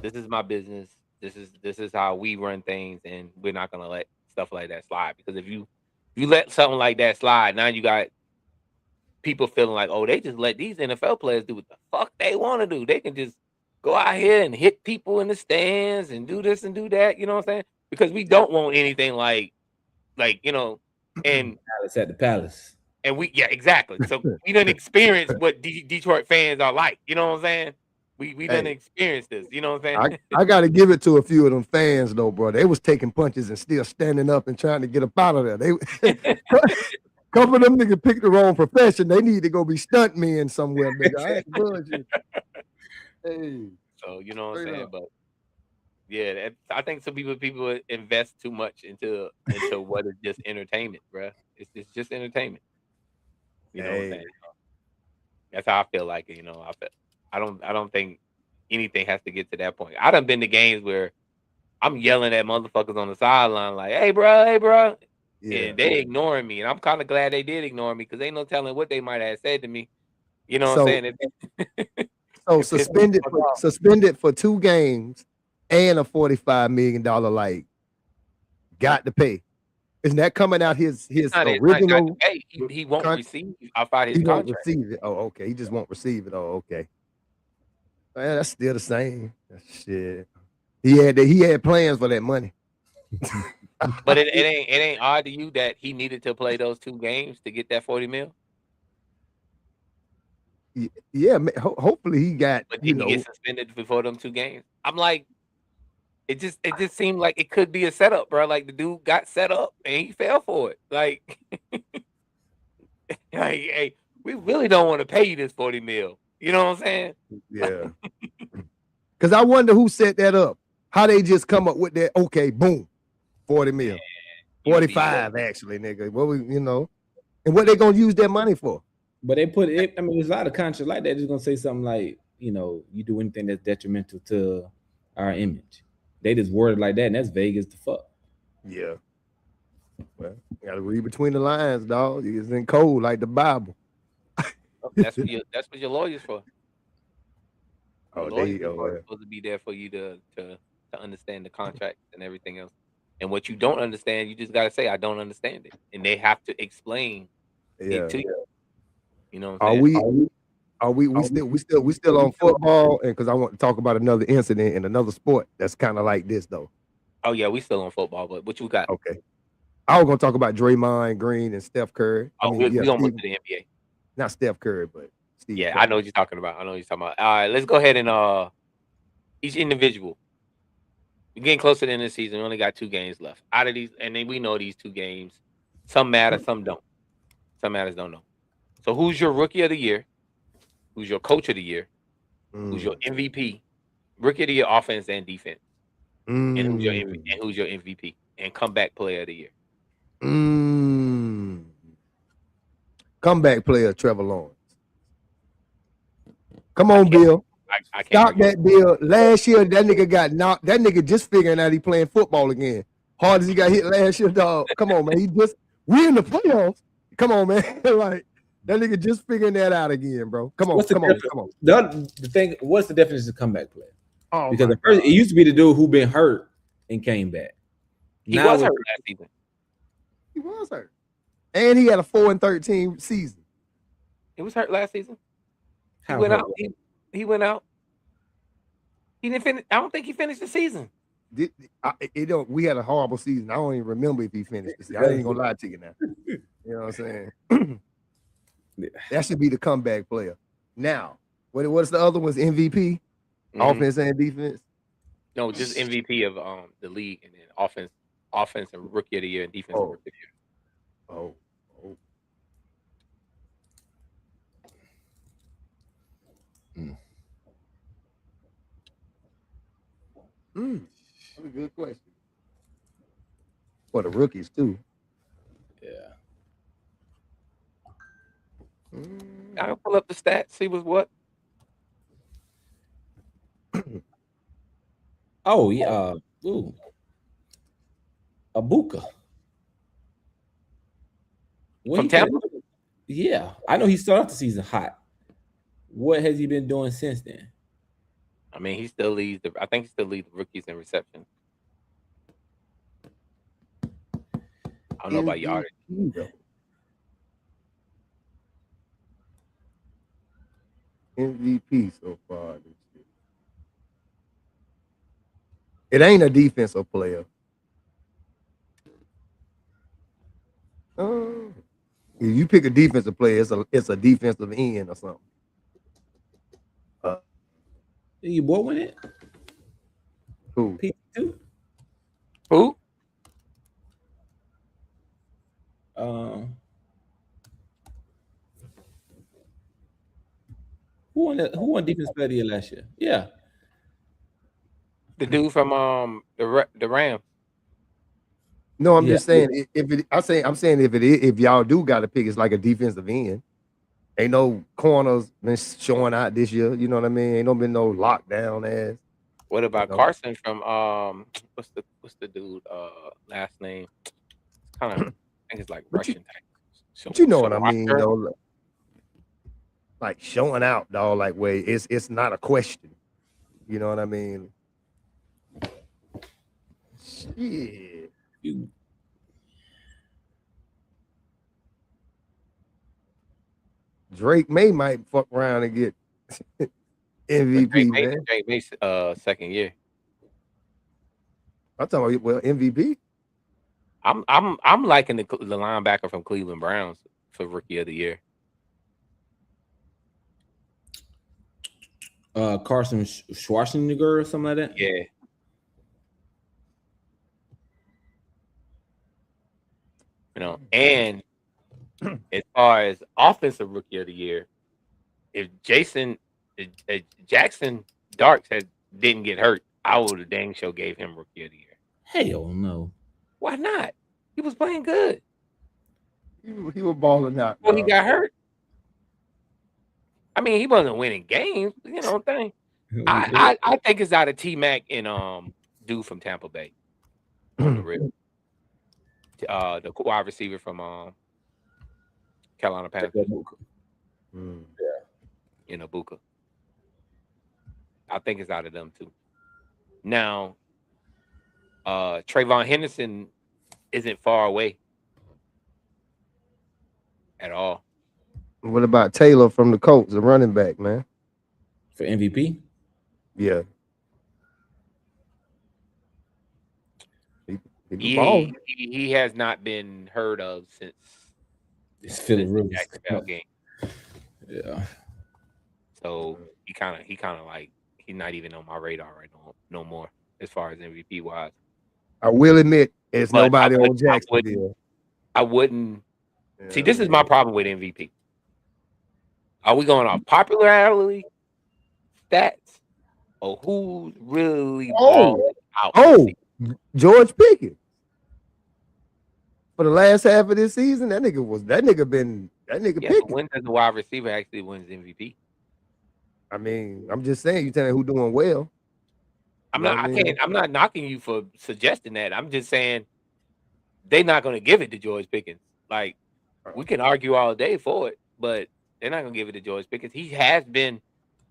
this is my business. This is how we run things, and we're not gonna let stuff like that slide. Because if you let something like that slide, now you got people feeling like, oh, they just let these NFL players do what the fuck they want to do. They can just go out here and hit people in the stands and do this and do that. You know what I'm saying? Because we don't want anything like you know, and Palace at the Palace. And exactly. So we didn't experience what Detroit fans are like. You know what I'm saying? We didn't experience this. You know what I'm saying? I got to give it to a few of them fans though, bro. They was taking punches and still standing up and trying to get up out of there. They couple of them niggas picked the wrong profession. They need to go be stunt men somewhere, nigga. I ain't bullshit. Hey. So you know what I'm saying? But yeah, I think some people invest too much into what is just entertainment, bro. It's just entertainment. You know what I'm saying? That's how I feel like it. You know, I don't think anything has to get to that point. I done been to games where I'm yelling at motherfuckers on the sideline like, hey, bro. Yeah. And they ignoring me. And I'm kind of glad they did ignore me because ain't no telling what they might have said to me. You know what I'm saying? So suspended for 2 games and a $45 million like got to pay. Isn't that coming out his original? He won't receive outside his contract. Won't receive it. Oh, okay. He just won't receive it. Oh, okay. Man, that's still the same. Shit. He had plans for that money. But it ain't odd to you that he needed to play those 2 games to get that $40 million? Yeah, hopefully he got. But did he get suspended before them 2 games? I'm like, it just seemed like it could be a setup, bro. Like the dude got set up and he fell for it. Like, hey, we really don't want to pay you this $40 million. You know what I'm saying? Yeah. Because I wonder who set that up. How they just come up with that? Okay, boom, $40 million, 45 actually, nigga. What and what they gonna use that money for? But they put it. I mean, there's a lot of contracts like that. They're gonna say something like, you do anything that's detrimental to our image. They just word it like that, and that's vague as the fuck. Yeah. Well, you gotta read between the lines, dog. It's in code like the Bible. That's what your lawyer's for. Oh, there you go. Supposed to be there for you to understand the contract and everything else. And what you don't understand, you just gotta say, I don't understand it, and they have to explain it to you. You know what I'm saying? Are we still on football? And because I want to talk about another incident in another sport that's kind of like this though. Oh yeah, we still on football, but what you got? Okay, I was gonna talk about Draymond Green and Steph Curry. We're gonna move to the NBA. Not Steph Curry, but Steve Curry. I know what you're talking about. All right, let's go ahead and each individual. We're getting closer to the end of the season. We only got 2 games left. Out of these, and then we know these 2 games. Some matter, some don't. Some matters don't know. So who's your rookie of the year? Who's your coach of the year? Who's your MVP? Rookie of the year, offense and defense. And who's your MVP and comeback player of the year? Comeback player, Trevor Lawrence. Come on, Bill. I can't Stop that, Bill. Last year, that nigga got knocked. That nigga just figuring out he playing football again. Hard as he got hit last year, dog. Come on, man. We in the playoffs. Come on, man. Like that nigga just figuring that out again, bro. Come on. The thing, what's the definition of comeback player? Oh, because at first it used to be the dude who been hurt and came back. He was hurt last season. He was hurt, and he had a 4-13 season. He was hurt last season. He went out. He went out. He didn't finish. I don't think he finished the season. We had a horrible season. I don't even remember if he finished the season. I ain't gonna lie to you now. You know what I'm saying? That should be the comeback player. Now, what's the other one's MVP? Offense and defense? No, just MVP of the league, and then offense and rookie of the year, and defense and rookie of the year. That's a good question. For the rookies too. Yeah. I'll pull up the stats. See what's what. Oh yeah. Ooh. Abuka. From Tampa? Yeah, I know he started off the season hot. What has he been doing since then? I mean, he still leads I think he still leads the rookies in reception. I don't know about yardage. MVP so far this year. It ain't a defensive player. If you pick a defensive player, it's a defensive end or something. Your boy win it? Who? P2? Who? Who won defense player of the year last year? Yeah. The dude from the Rams. No, I'm just saying I'm saying if y'all do got to pick, it's like a defensive end. Ain't no corners been showing out this year. You know what I mean? Ain't no been no lockdown ass. What about Carson from what's the dude last name? It's kind of I think it's like Russian type. But you know what I mean, though. Like showing out, dog. Like way it's not a question. You know what I mean? Shit. Drake May might fuck around and get MVP, man. Drake May's second year. I'm talking about MVP. I'm liking the linebacker from Cleveland Browns for rookie of the year. Carson Schwarzenegger or something like that. Yeah. You know, and as far as offensive rookie of the year, if Jackson Darks didn't get hurt, I would have dang sure gave him rookie of the year. Hell no. Why not? He was playing good. He was balling out. Well, he got hurt. I mean, he wasn't winning games. You know what I'm saying? I think it's out of T-Mac and dude from Tampa Bay. On the real. The wide receiver from Carolina Panthers. In Abuka. I think it's out of them too. Now, Trayvon Henderson isn't far away at all. What about Taylor from the Colts, the running back, man? For MVP? Yeah. He has not been heard of since it's Philly Rivers game. Yeah. So he kind of like he's not even on my radar right now, no more as far as MVP wise. I will admit, it's nobody on Jacksonville. I wouldn't. See, this is my problem with MVP. Are we going off popularity stats or who's really balling out? George Pickens. For the last half of this season, that nigga Pickens. When does the wide receiver actually wins MVP? I mean, I'm just saying, you tell me who doing well. I'm not knocking you for suggesting that. I'm just saying they're not going to give it to George Pickens. Like, we can argue all day for it, but they're not going to give it to George Pickens. He has been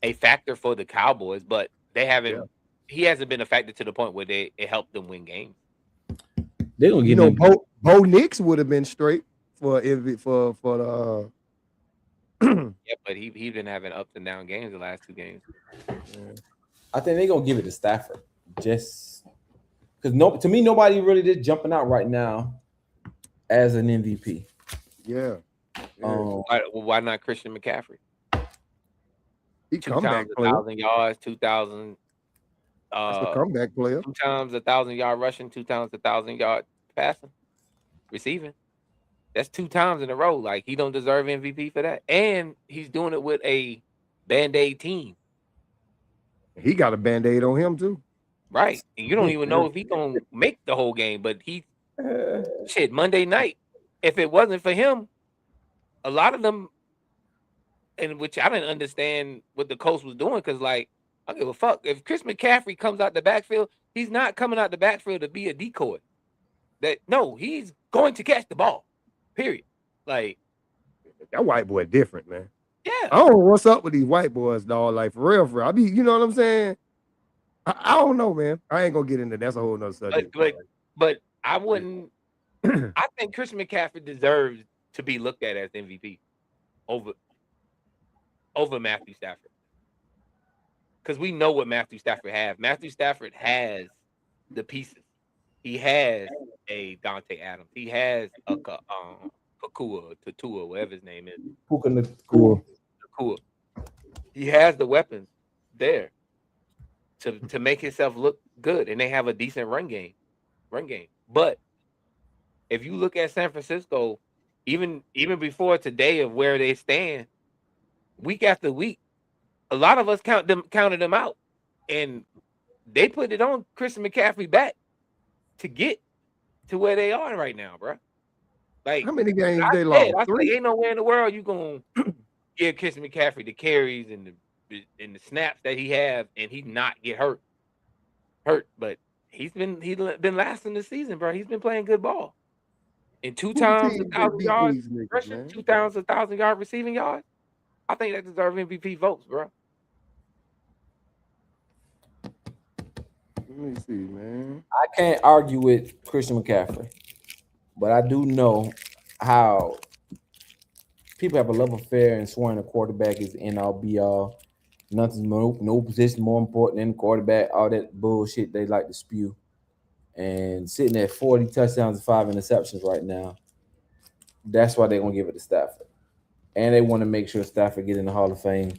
a factor for the Cowboys, but they haven't. Yeah. He hasn't been a factor to the point where it helped them win games. They don't give him. Bo Nix would have been straight for the. Yeah, but he's been having ups and down games the last two games. Yeah. I think they're gonna give it to Stafford, just because to me nobody really did jumping out right now as an MVP. Yeah. Why not Christian McCaffrey? He 2 comeback times player. 1,000 yards, 2,000 That's a comeback player. 2 times 1,000-yard rushing, 2 times 1,000-yard passing, receiving. That's 2 times in a row. Like, he don't deserve MVP for that. And he's doing it with a Band-Aid team. He got a Band-Aid on him too. Right. And you don't even know if he gonna make the whole game, but shit, Monday night, if it wasn't for him, a lot of them, and which I didn't understand what the coach was doing, because like, I don't give a fuck. If Chris McCaffrey comes out the backfield, he's not coming out the backfield to be a decoy. He's going to catch the ball. Period. Like, that white boy different, man. yeah. I don't know what's up with these white boys, dog. Like for real. I be, you know what I'm saying? I don't know, man. I ain't gonna get into that. That's a whole nother subject. But I wouldn't. I think Chris McCaffrey deserves to be looked at as MVP over Matthew Stafford, because we know what Matthew Stafford has. Matthew Stafford has the pieces. He has a Dante Adams. He has a Tatua, whatever his name is. Cool. He has the weapons there to make himself look good, and they have a decent run game. But if you look at San Francisco, even before today of where they stand, week after week, a lot of us counted them out, and they put it on Christian McCaffrey back to get to where they are right now, bro. Like, how many games they lost? I say, ain't nowhere in the world you gonna give Christian McCaffrey the carries and the snaps that he have, and he not get hurt. But he's been lasting the season, bro. He's been playing good ball. And 2 times 1,000 yards rushing, 2 times 1,000-yard receiving yards. I think that deserves MVP votes, bro. Let me see, man. I can't argue with Christian McCaffrey, but I do know how people have a love affair and swearing a quarterback is end all be all. Nothing's no position more important than the quarterback. All that bullshit they like to spew. And sitting at 40 touchdowns and 5 interceptions right now, that's why they're gonna give it to Stafford. And they want to make sure Stafford get in the Hall of Fame.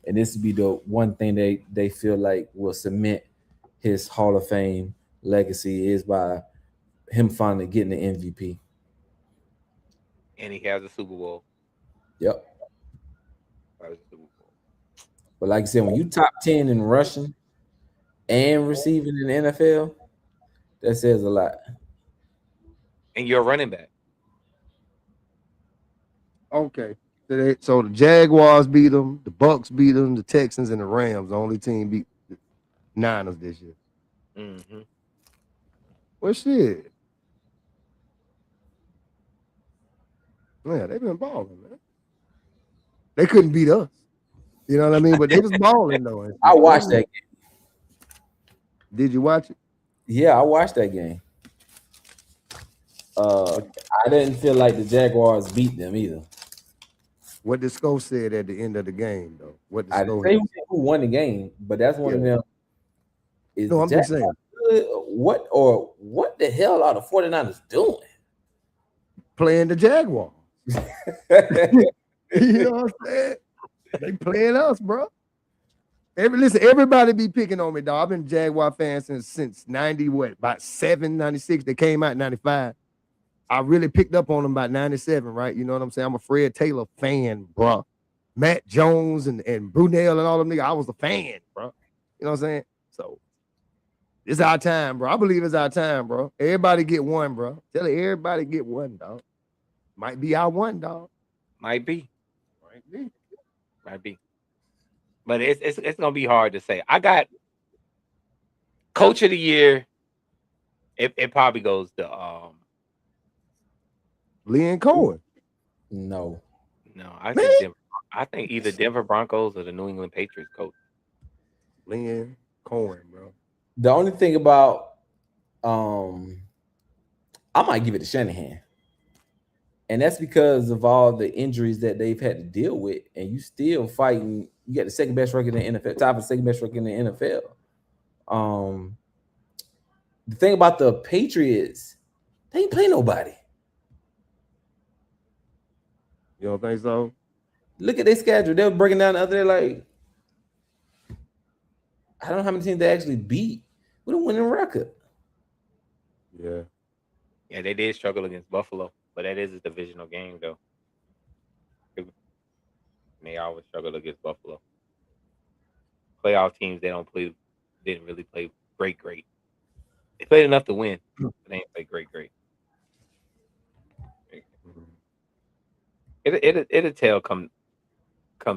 And this would be the one thing they feel like will cement his Hall of Fame legacy is by him finally getting the MVP. And he has a Super Bowl. Yep. But like I said, when you top 10 in rushing and receiving in the NFL, that says a lot. And you're a running back. Okay. So the Jaguars beat them, the Bucks beat them, the Texans and the Rams. The only team beat the Niners this year. Mm-hmm. Well, shit. Man, they've been balling, man. They couldn't beat us. You know what I mean? But they was balling though. I watched that game. Did you watch it? Yeah, I watched that game. I didn't feel like the Jaguars beat them either. What the score said at the end of the game, though. What the I score didn't say who won the game, but that's one of them. No, I'm just saying. What the hell are the 49ers doing? Playing the Jaguars. You know what I'm saying? They playing us, bro. Everybody be picking on me, dog. I've been a Jaguar fan since 90, about 7, 96. They came out in 95. I really picked up on them about 97, right? You know what I'm saying? I'm a Fred Taylor fan, bro. Matt Jones and Brunell and all them niggas, I was a fan, bro. You know what I'm saying? So it's our time, bro. I believe it's our time, bro. Everybody get one, bro. Tell everybody get one, dog. Might be our one, dog. Might be. But it's gonna be hard to say. I got Coach of the Year. It probably goes to Leon Cohen. No, I think either Denver Broncos or the New England Patriots coach. Leon Cohen, bro. The only thing about I might give it to Shanahan. And that's because of all the injuries that they've had to deal with, and you still fighting. You got the second best record in the NFL, top of the second best record in the NFL. The thing about the Patriots, they ain't play nobody. You don't think so? Look at their schedule. They were breaking down the other day, like I don't know how many teams they actually beat with a winning record. Yeah. Yeah, they did struggle against Buffalo, but that is a divisional game though. They always struggle against Buffalo. Playoff teams didn't really play great. They played enough to win, but they didn't play great. It'll tell come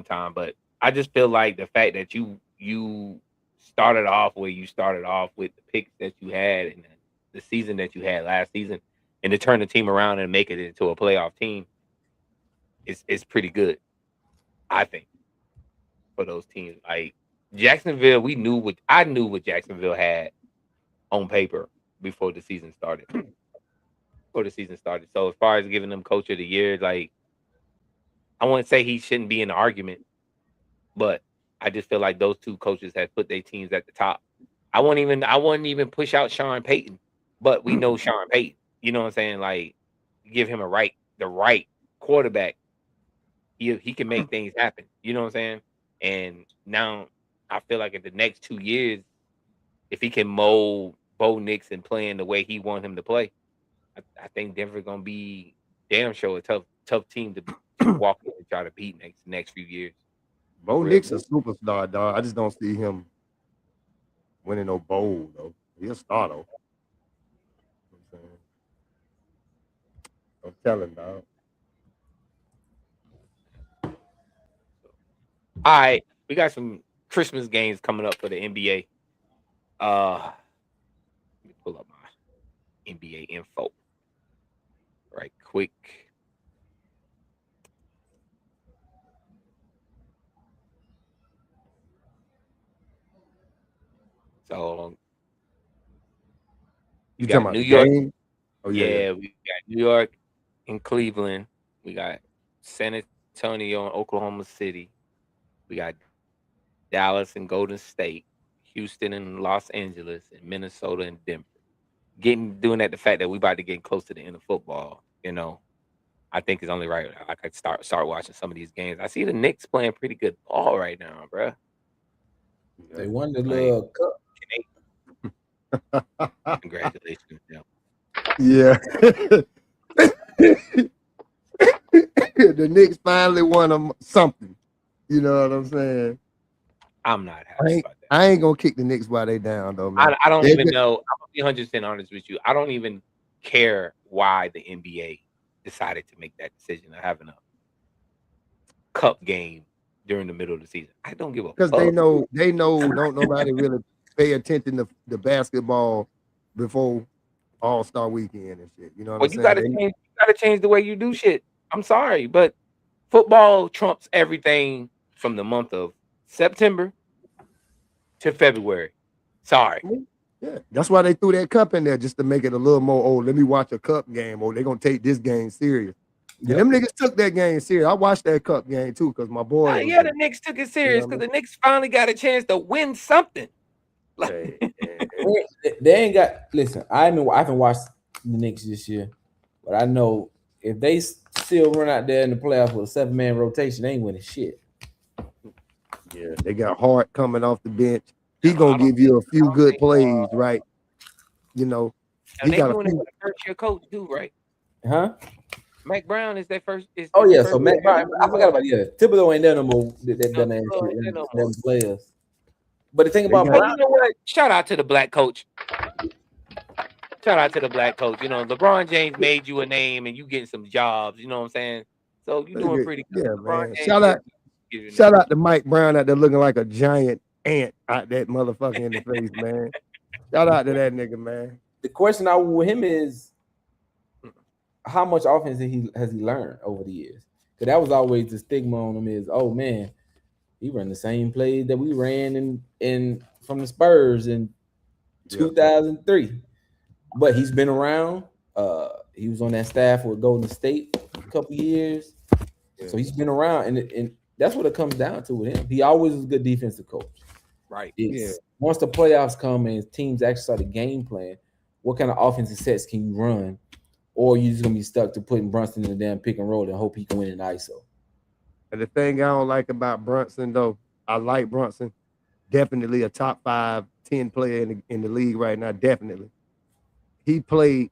time, but I just feel like the fact that you started off where you started off with the picks that you had and the season that you had last season, and to turn the team around and make it into a playoff team is pretty good, I think, for those teams. Like Jacksonville, I knew what Jacksonville had on paper before the season started. So as far as giving them coach of the year, like I wouldn't say he shouldn't be in the argument, but I just feel like those two coaches have put their teams at the top. I wouldn't even push out Sean Payton, but we know Sean Payton. You know what I'm saying? Like give him the right quarterback. He can make things happen. You know what I'm saying? And now I feel like in the next 2 years, if he can mold Bo Nix and playing the way he wants him to play, I think Denver's gonna be damn sure a tough team to walk in and try to beat next few years. Bo Nix a superstar, dog. I just don't see him winning no bowl though. He's a star though. I'm telling, dog. All right, we got some Christmas games coming up for the NBA. Let me pull up my NBA info right quick. So You got talking New about York. game? Oh Yeah, we got New York and Cleveland. We got San Antonio and Oklahoma City. We got Dallas and Golden State, Houston and Los Angeles, and Minnesota and Denver. Doing that, the fact that we about to get close to the end of football, I think is only right. I could start watching some of these games. I see the Knicks playing pretty good ball right now, bro. They won the little cup. Congratulations, Yeah. The Knicks finally won something. You know what I'm saying? I'm not happy about that. I ain't gonna kick the Knicks while they down though, man. I don't even know. I'm gonna be 100% honest with you. I don't even care why the NBA decided to make that decision of having a cup game during the middle of the season. I don't give a fuck. Because they know don't nobody really pay attention to the basketball before All-Star weekend and shit. You know what I'm saying? You gotta change the way you do shit. I'm sorry, but football trumps everything from the month of September to February. Sorry. Yeah, that's why they threw that cup in there, just to make it a little more. Oh, let me watch a cup game. Or they're gonna take this game serious. Yep. Them niggas took that game serious. I watched that cup game too because my boy. The Knicks took it serious because the Knicks finally got a chance to win something. They ain't got. Listen, I haven't watched the Knicks this year, but I know if they still run out there in the playoffs with a 7-man rotation, they ain't winning shit. Yeah, they got Hart coming off the bench. He gonna give you a few good plays, right? You know, he got doing it with a first-year coach, too, right? Huh? Mac Brown is their first. So Mac Brown. I forgot about Thibodeau ain't there no more. Them players. But the thing about Brown, you know what? Shout out to the black coach. LeBron James made you a name, and you getting some jobs. You know what I'm saying? So you doing pretty good. Yeah, man. Shout out to Mike Brown out there looking like a giant ant out that motherfucker in the face, man. Shout out to that nigga, man. The question I with him is, how much offense has he learned over the years? Because that was always the stigma on him is, oh man, he ran the same plays that we ran in from the Spurs in 2003. But he's been around. He was on that staff with Golden State a couple years. So he's been around, and that's what it comes down to with him. He always was a good defensive coach. Right. Once the playoffs come and teams actually start a game plan, what kind of offensive sets can you run? Or you just gonna be stuck to putting Brunson in the damn pick and roll and hope he can win an ISO. And the thing I don't like about Brunson, though, I like Brunson, Definitely a top 5, 10 player in the league right now. Definitely. He played.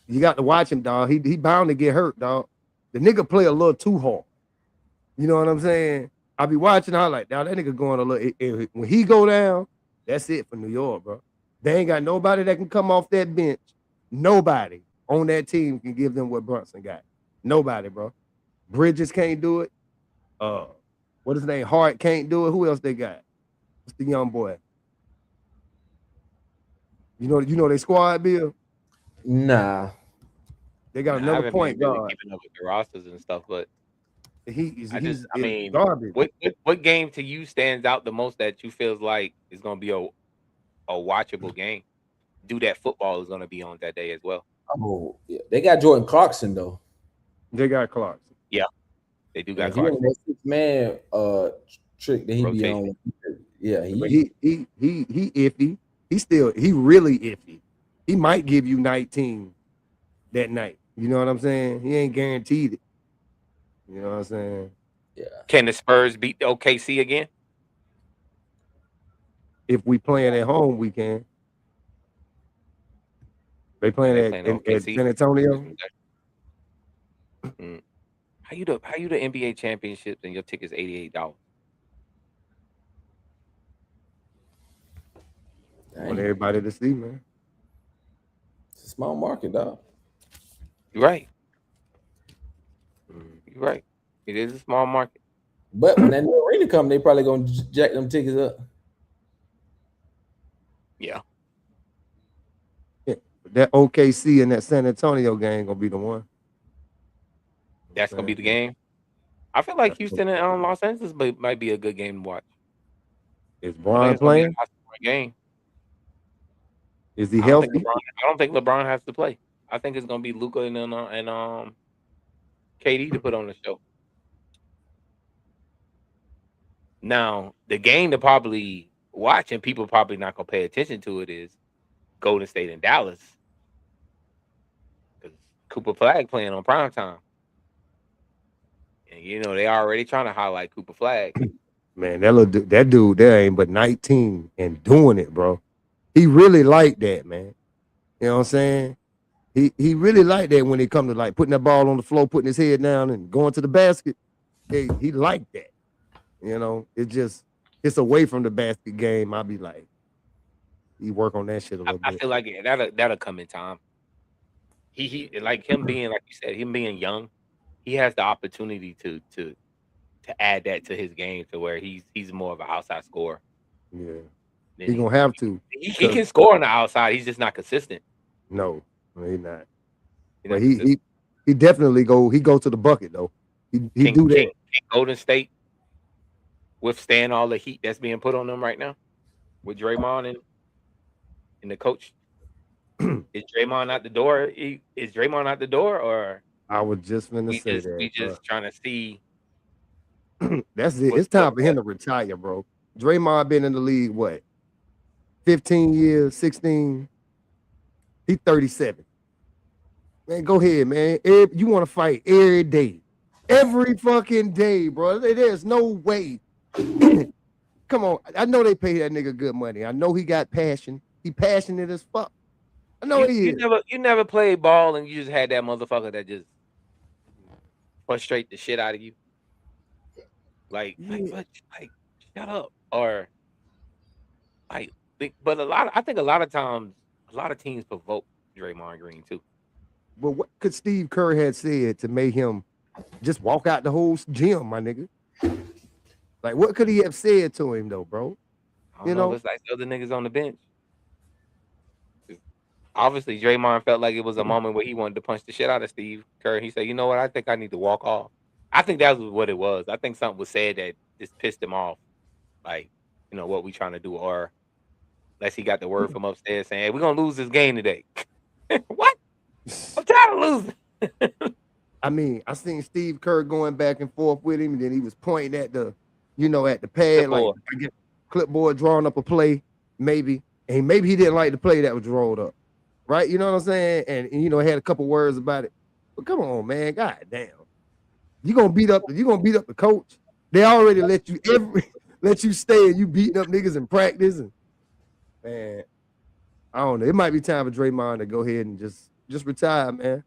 You got to watch him, dog. He bound to get hurt, dog. The nigga play a little too hard. You know what I'm saying? I be watching. I like, dog, that nigga going a little. When he go down, that's it for New York, bro. They ain't got nobody that can come off that bench. Nobody on that team can give them what Brunson got. Nobody, bro. Bridges can't do it. What his name? Hart can't do it. Who else they got? What's the young boy? You know they squad, Bill. Nah. They got I another haven't point been really guard. keeping up with the rosters and stuff, but He's I mean, garbage. what game to you stands out the most that you feels like is gonna be a watchable game? Do that football is gonna be on that day as well. Oh, yeah. They got Jordan Clarkson though. They got Clarkson. Yeah, they do got If he on Clarkson. that 6-man trick that he be on. Yeah, But he iffy. He really iffy. He might give you 19 that night. You know what I'm saying? He ain't guaranteed it. You know what I'm saying? yeah. Can the Spurs beat the OKC again? If we playing at home, we can. They playing at OKC. San Antonio. How you the NBA championships and your ticket's $88? I want everybody to see, man. It's a small market, dog. You're right. You're right. It is a small market. But when that new arena come, they probably gonna jack them tickets up. Yeah. That OKC and that San Antonio game gonna be the one. That's gonna be the game. I feel like Houston and Los Angeles might be a good game to watch. Is Bron playing? Game. Is he healthy? I don't think LeBron has to play. I think it's gonna be Luka and KD to put on the show. Now, the game to probably watch and people probably not gonna pay attention to it is Golden State and Dallas. Because Cooper Flag playing on primetime. And you know, they already trying to highlight Cooper Flag. Man, that dude there ain't but 19 and doing it, bro. He really like that, man. You know what I'm saying? He really like that when it come to like putting that ball on the floor, putting his head down and going to the basket. He like that. You know, it's away from the basket game. I'll be like, he work on that shit a little bit. I feel like that'll come in time. He like him being, like you said, him being young, he has the opportunity to add that to his game to where he's more of an outside scorer. Yeah. He's gonna have to. He can score on the outside. He's just not consistent. No, he's not. But he definitely go to the bucket though. He do that. Can Golden State withstand all the heat that's being put on them right now with Draymond and the coach? Is Draymond out the door? Is Draymond out the door, or I was just gonna say that. We just trying to see. That's it. It's time for him to retire, bro. Draymond been in the league what? 15 years, 16. He's 37. Man, go ahead, man. You want to fight every day. Every fucking day, bro. There's no way. Come on. I know they pay that nigga good money. I know he got passion. He passionate as fuck. I know he is. You never played ball and you just had that motherfucker that just frustrate the shit out of you. Like shut up. Or but I think a lot of times a lot of teams provoke Draymond Green too. But what could Steve Kerr had said to make him just walk out the whole gym, my nigga? Like, what could he have said to him though, bro? You know, it's like the other niggas on the bench. Obviously, Draymond felt like it was a moment where he wanted to punch the shit out of Steve Kerr. He said, "You know what? I think I need to walk off." I think that was what it was. I think something was said that just pissed him off. Like, you know, what we trying to do, or unless he got the word from upstairs saying, "Hey, we're gonna lose this game today." What? I'm tired of losing. I mean, I seen Steve Kerr going back and forth with him, and then he was pointing at the pad, like I get clipboard drawing up a play, maybe, and maybe he didn't like the play that was rolled up, right? You know what I'm saying? And you know, had a couple words about it. But come on, man, god damn, you gonna beat up the coach? They already let you let you stay and you beating up niggas in practice. And man, I don't know. It might be time for Draymond to go ahead and just retire, man.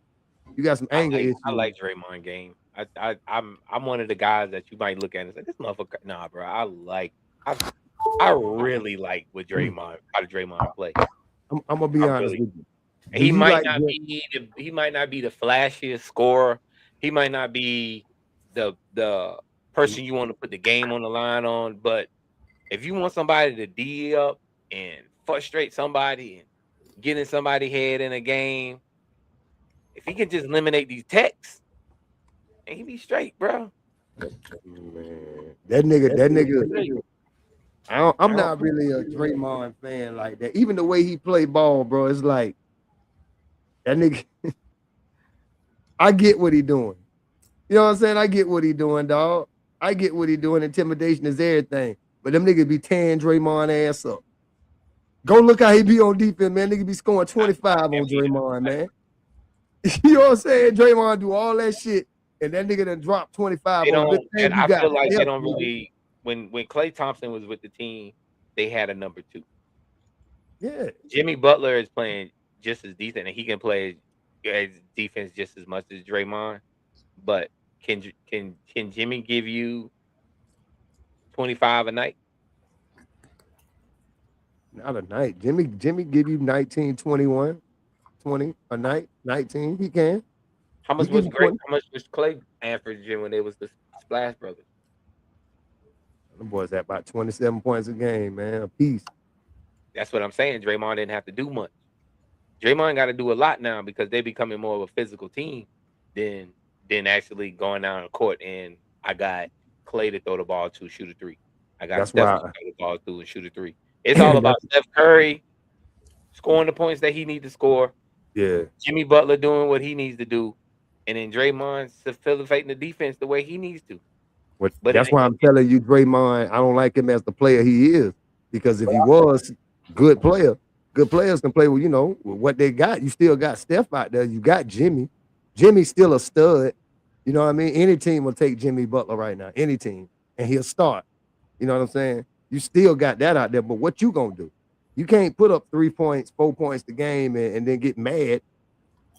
You got some anger issues. I like Draymond game. I'm one of the guys that you might look at and say, this motherfucker. Nah, bro. I really like what Draymond, how Draymond play. I'm gonna be honest with you. He might not be the flashiest scorer. He might not be the person you want to put the game on the line on. But if you want somebody to D up and frustrate somebody and get in somebody's head in a game, if he can just eliminate these texts, and he be straight, bro. Man, that nigga. I'm not really a Draymond fan like that. Even the way he play ball, bro, it's like that nigga. I get what he doing. You know what I'm saying? I get what he doing, dog. I get what he doing. Intimidation is everything. But them niggas be tearing Draymond ass up. Go look how he be on defense, man. Nigga be scoring 25 on Draymond, man. You know what I'm saying? Draymond do all that shit, and that nigga done drop 25 on him. And I feel like they don't really. When Klay Thompson was with the team, they had a number 2. Yeah. Jimmy Butler is playing just as decent, and he can play as defense just as much as Draymond. But can Jimmy give you 25 a night? Not a night. Jimmy give you 19, 21, 20 a night, 19. He can. How much was Klay averaging when they was the Splash Brothers? The boys at about 27 points a game, man, a piece. That's what I'm saying. Draymond didn't have to do much. Draymond got to do a lot now because they're becoming more of a physical team than actually going down the court. And I got Klay to throw the ball to, shoot a 3. I got Steph to throw the ball to and shoot a 3. It's all about Steph Curry scoring the points that he needs to score. Yeah. Jimmy Butler doing what he needs to do, and then Draymond facilitating the defense the way he needs to. But that's why I'm telling you, Draymond, I don't like him as the player he is. Because if he was good players can play with, with what they got. You still got Steph out there. You got Jimmy. Jimmy's still a stud. You know what I mean? Any team will take Jimmy Butler right now. Any team. And he'll start. You know what I'm saying? You still got that out there. But what you gonna do? You can't put up 3 points, 4 points the game and then get mad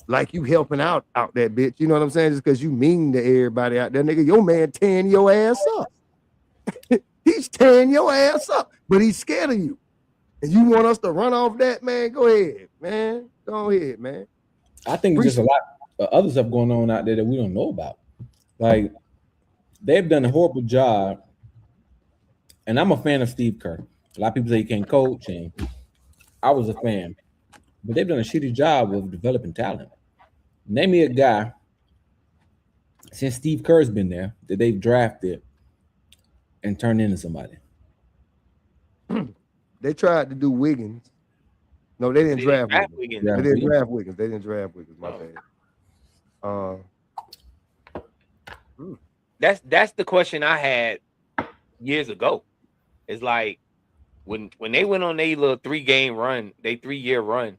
like you helping out that bitch. You know what I'm saying? Just because you mean to everybody out there, nigga, your man tearing your ass up. He's tearing your ass up, but he's scared of you. And you want us to run off that, man? Go ahead, man. Go ahead, man. I think there's just a lot of other stuff going on out there that we don't know about. Like, they've done a horrible job, and I'm a fan of Steve Kerr. A lot of people say he can't coach, and I was a fan. But they've done a shitty job of developing talent. Name me a guy since Steve Kerr's been there that they've drafted and turned into somebody. They tried to do Wiggins. No, they didn't draft Wiggins. They didn't draft Wiggins. My bad. That's the question I had years ago. It's like when they went on their little 3-game run, they 3-year run,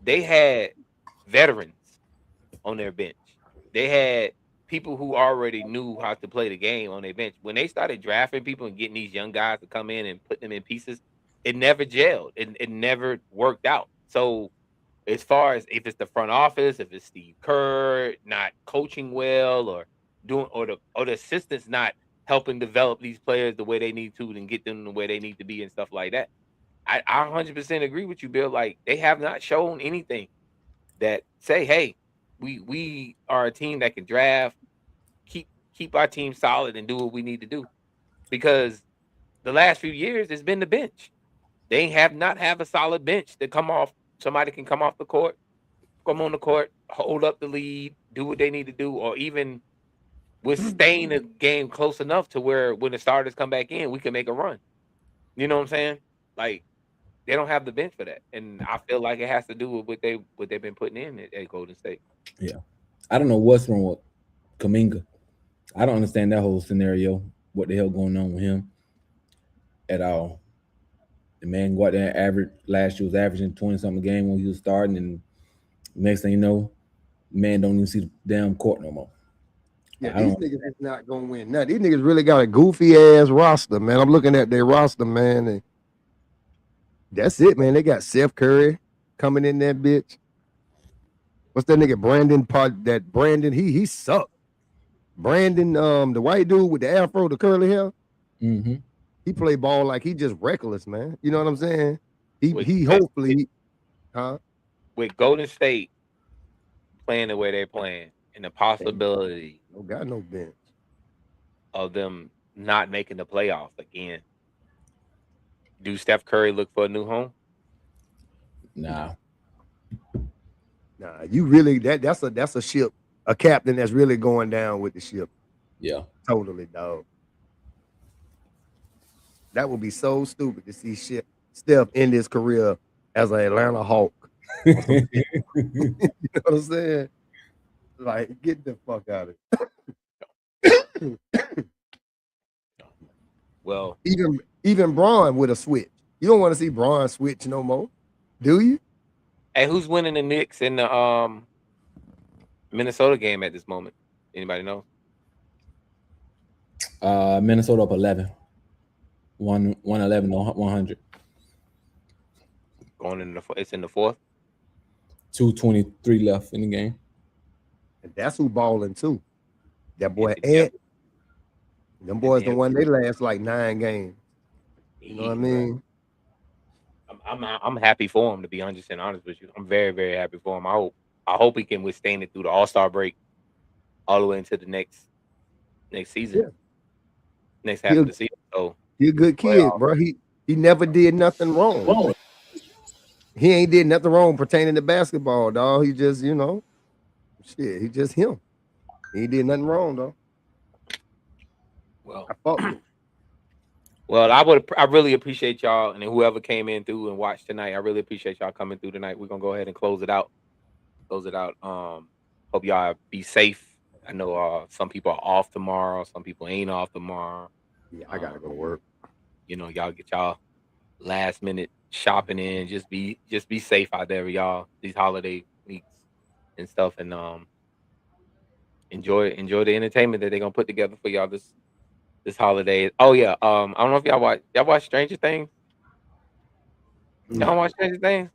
they had veterans on their bench. They had people who already knew how to play the game on their bench. When they started drafting people and getting these young guys to come in and put them in pieces, it never gelled. It never worked out. So as far as if it's the front office, if it's Steve Kerr not coaching well or the assistants not helping develop these players the way they need to and get them the way they need to be and stuff like that, I 100% agree with you, Bill. Like, they have not shown anything that say, hey, we are a team that can draft, keep our team solid and do what we need to do. Because the last few years it's been the bench. They have not have a solid bench that come off. Somebody can come off the court, come on the court, hold up the lead, do what they need to do, or even withstand the game close enough to where when the starters come back in, we can make a run. You know what I'm saying? Like, they don't have the bench for that, and I feel like it has to do with what they've been putting in at Golden State. Yeah, I don't know what's wrong with Kuminga. I don't understand that whole scenario. What the hell going on with him at all? The man go out there last year was averaging 20-something a game when he was starting, and next thing you know, man don't even see the damn court no more. Yeah, I these don't. niggas is not gonna win. Now these niggas really got a goofy ass roster, man. I'm looking at their roster, man, and that's it, man. They got Seth Curry coming in that bitch. What's that nigga Brandon Pod? That Brandon, he sucked. Brandon, the white dude with the afro, the curly hair, Mm-hmm. he play ball like he just reckless, man. You know what I'm saying? With, He hopefully, huh? with Golden State playing the way they're playing, and the possibility No got no bench. of them not making the playoffs again, do Steph Curry look for a new home? Nah. Nah, you really that's a ship, a captain that's really going down with the ship. Yeah. Totally, dog. That would be so stupid to see shit Steph end his career as an Atlanta Hawk. You know what I'm saying? Like, get the fuck out of it. Well, Even Braun with a switch. You don't want to see Braun switch no more, do you? hey, who's winning the Knicks in the Minnesota game at this moment? Anybody know? Minnesota up 11. 111 or 100. Going in it's in the fourth. 2:23 left in the game. And that's who balling too. That boy Yeah. Ant. Them boys yeah. the one they last like 9 games. You know what I mean? I'm happy for him, to be honest with you. I'm very, very happy for him. I hope he can withstand it through the All-Star break all the way into the next season. Yeah. Next half of the season. So he a good kid, bro. He never did nothing wrong. He ain't did nothing wrong pertaining to basketball, dog. He just, shit, he just him. He ain't did nothing wrong, though. Well, I fuck with him. Well, I really appreciate y'all and whoever came in through and watched tonight. I really appreciate y'all coming through tonight. We're gonna go ahead and close it out. Hope y'all be safe. I know some people are off tomorrow, some people ain't off tomorrow. Yeah, I gotta go to work. Y'all get y'all last minute shopping in. Just be safe out there, y'all. These holiday weeks and stuff, and enjoy the entertainment that they're gonna put together for y'all this holiday. Oh yeah, I don't know if y'all watch Stranger Things. Y'all watch Stranger Things?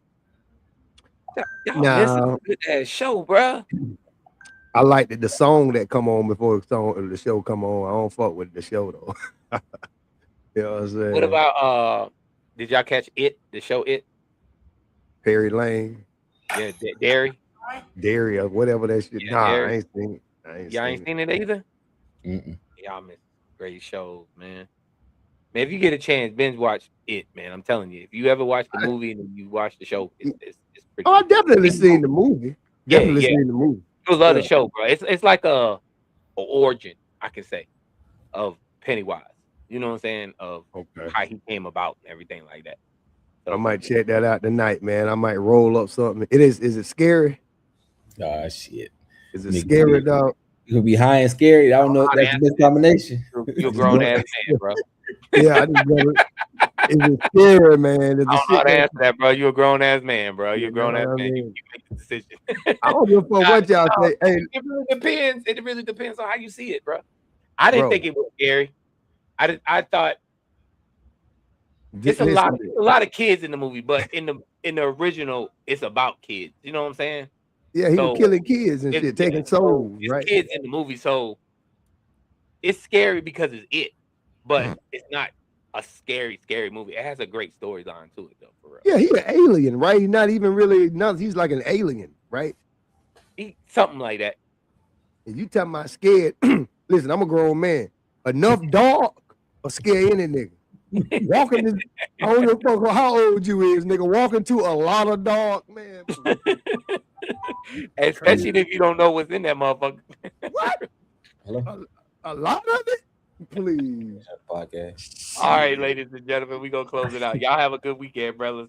Y'all missing a good ass show, bruh. I like the song that come on before the show come on. I don't fuck with the show though. You know what I'm saying? What about did y'all catch It? The show It? Perry Lane, Yeah, Derry. Daria, whatever that shit. Yeah, Nah, Derry. I ain't seen it. Y'all ain't seen it either? Mm-mm. Y'all miss great shows, man. Man, if you get a chance, binge watch It, man. I'm telling you, if you ever watch the movie and you watch the show, it's pretty. Oh, I definitely seen the movie. Definitely Yeah. seen the movie. You'll love the show, bro. It's like a origin, I can say, of Pennywise. You know what I'm saying? Of how he came about and everything like that. So, I might check that out tonight, man. I might roll up something. Is it scary? Oh shit. Is it scary, dog? You could be high and scary. I don't know if that's the best combination. You're a grown ass man, bro. Yeah, I just never. Is it scary, man? I don't know how to answer that, bro. You're a grown ass man, bro. You're a grown ass man. You make the decision. I don't give a fuck what y'all say. Hey, it really depends. It really depends on how you see it, bro. I didn't think it was scary. I thought it's a lot of kids in the movie, but in the original, it's about kids. You know what I'm saying? Yeah, he was killing kids and shit, taking souls, it's right? Kids in the movie, so it's scary because it's It, but it's not a scary movie. It has a great storyline to it, though, for real. Yeah, he's an alien, right? He's not even really nothing. He's like an alien, right? Something like that. And you talking about scared? Listen, I'm a grown man. Enough dog or scare any nigga. Walking this, I don't give a fuck how old you is, nigga. Walking to a lot of dog, man. Especially if you don't know what's in that motherfucker. What? Hello? A lot of it? Please. Podcast. All right, ladies and gentlemen, we gonna close it out. Y'all have a good weekend, brothers.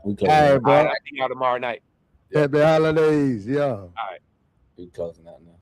We closing All right, out. bro. I'll see y'all tomorrow night. Happy holidays, yeah. All right. We closing out now.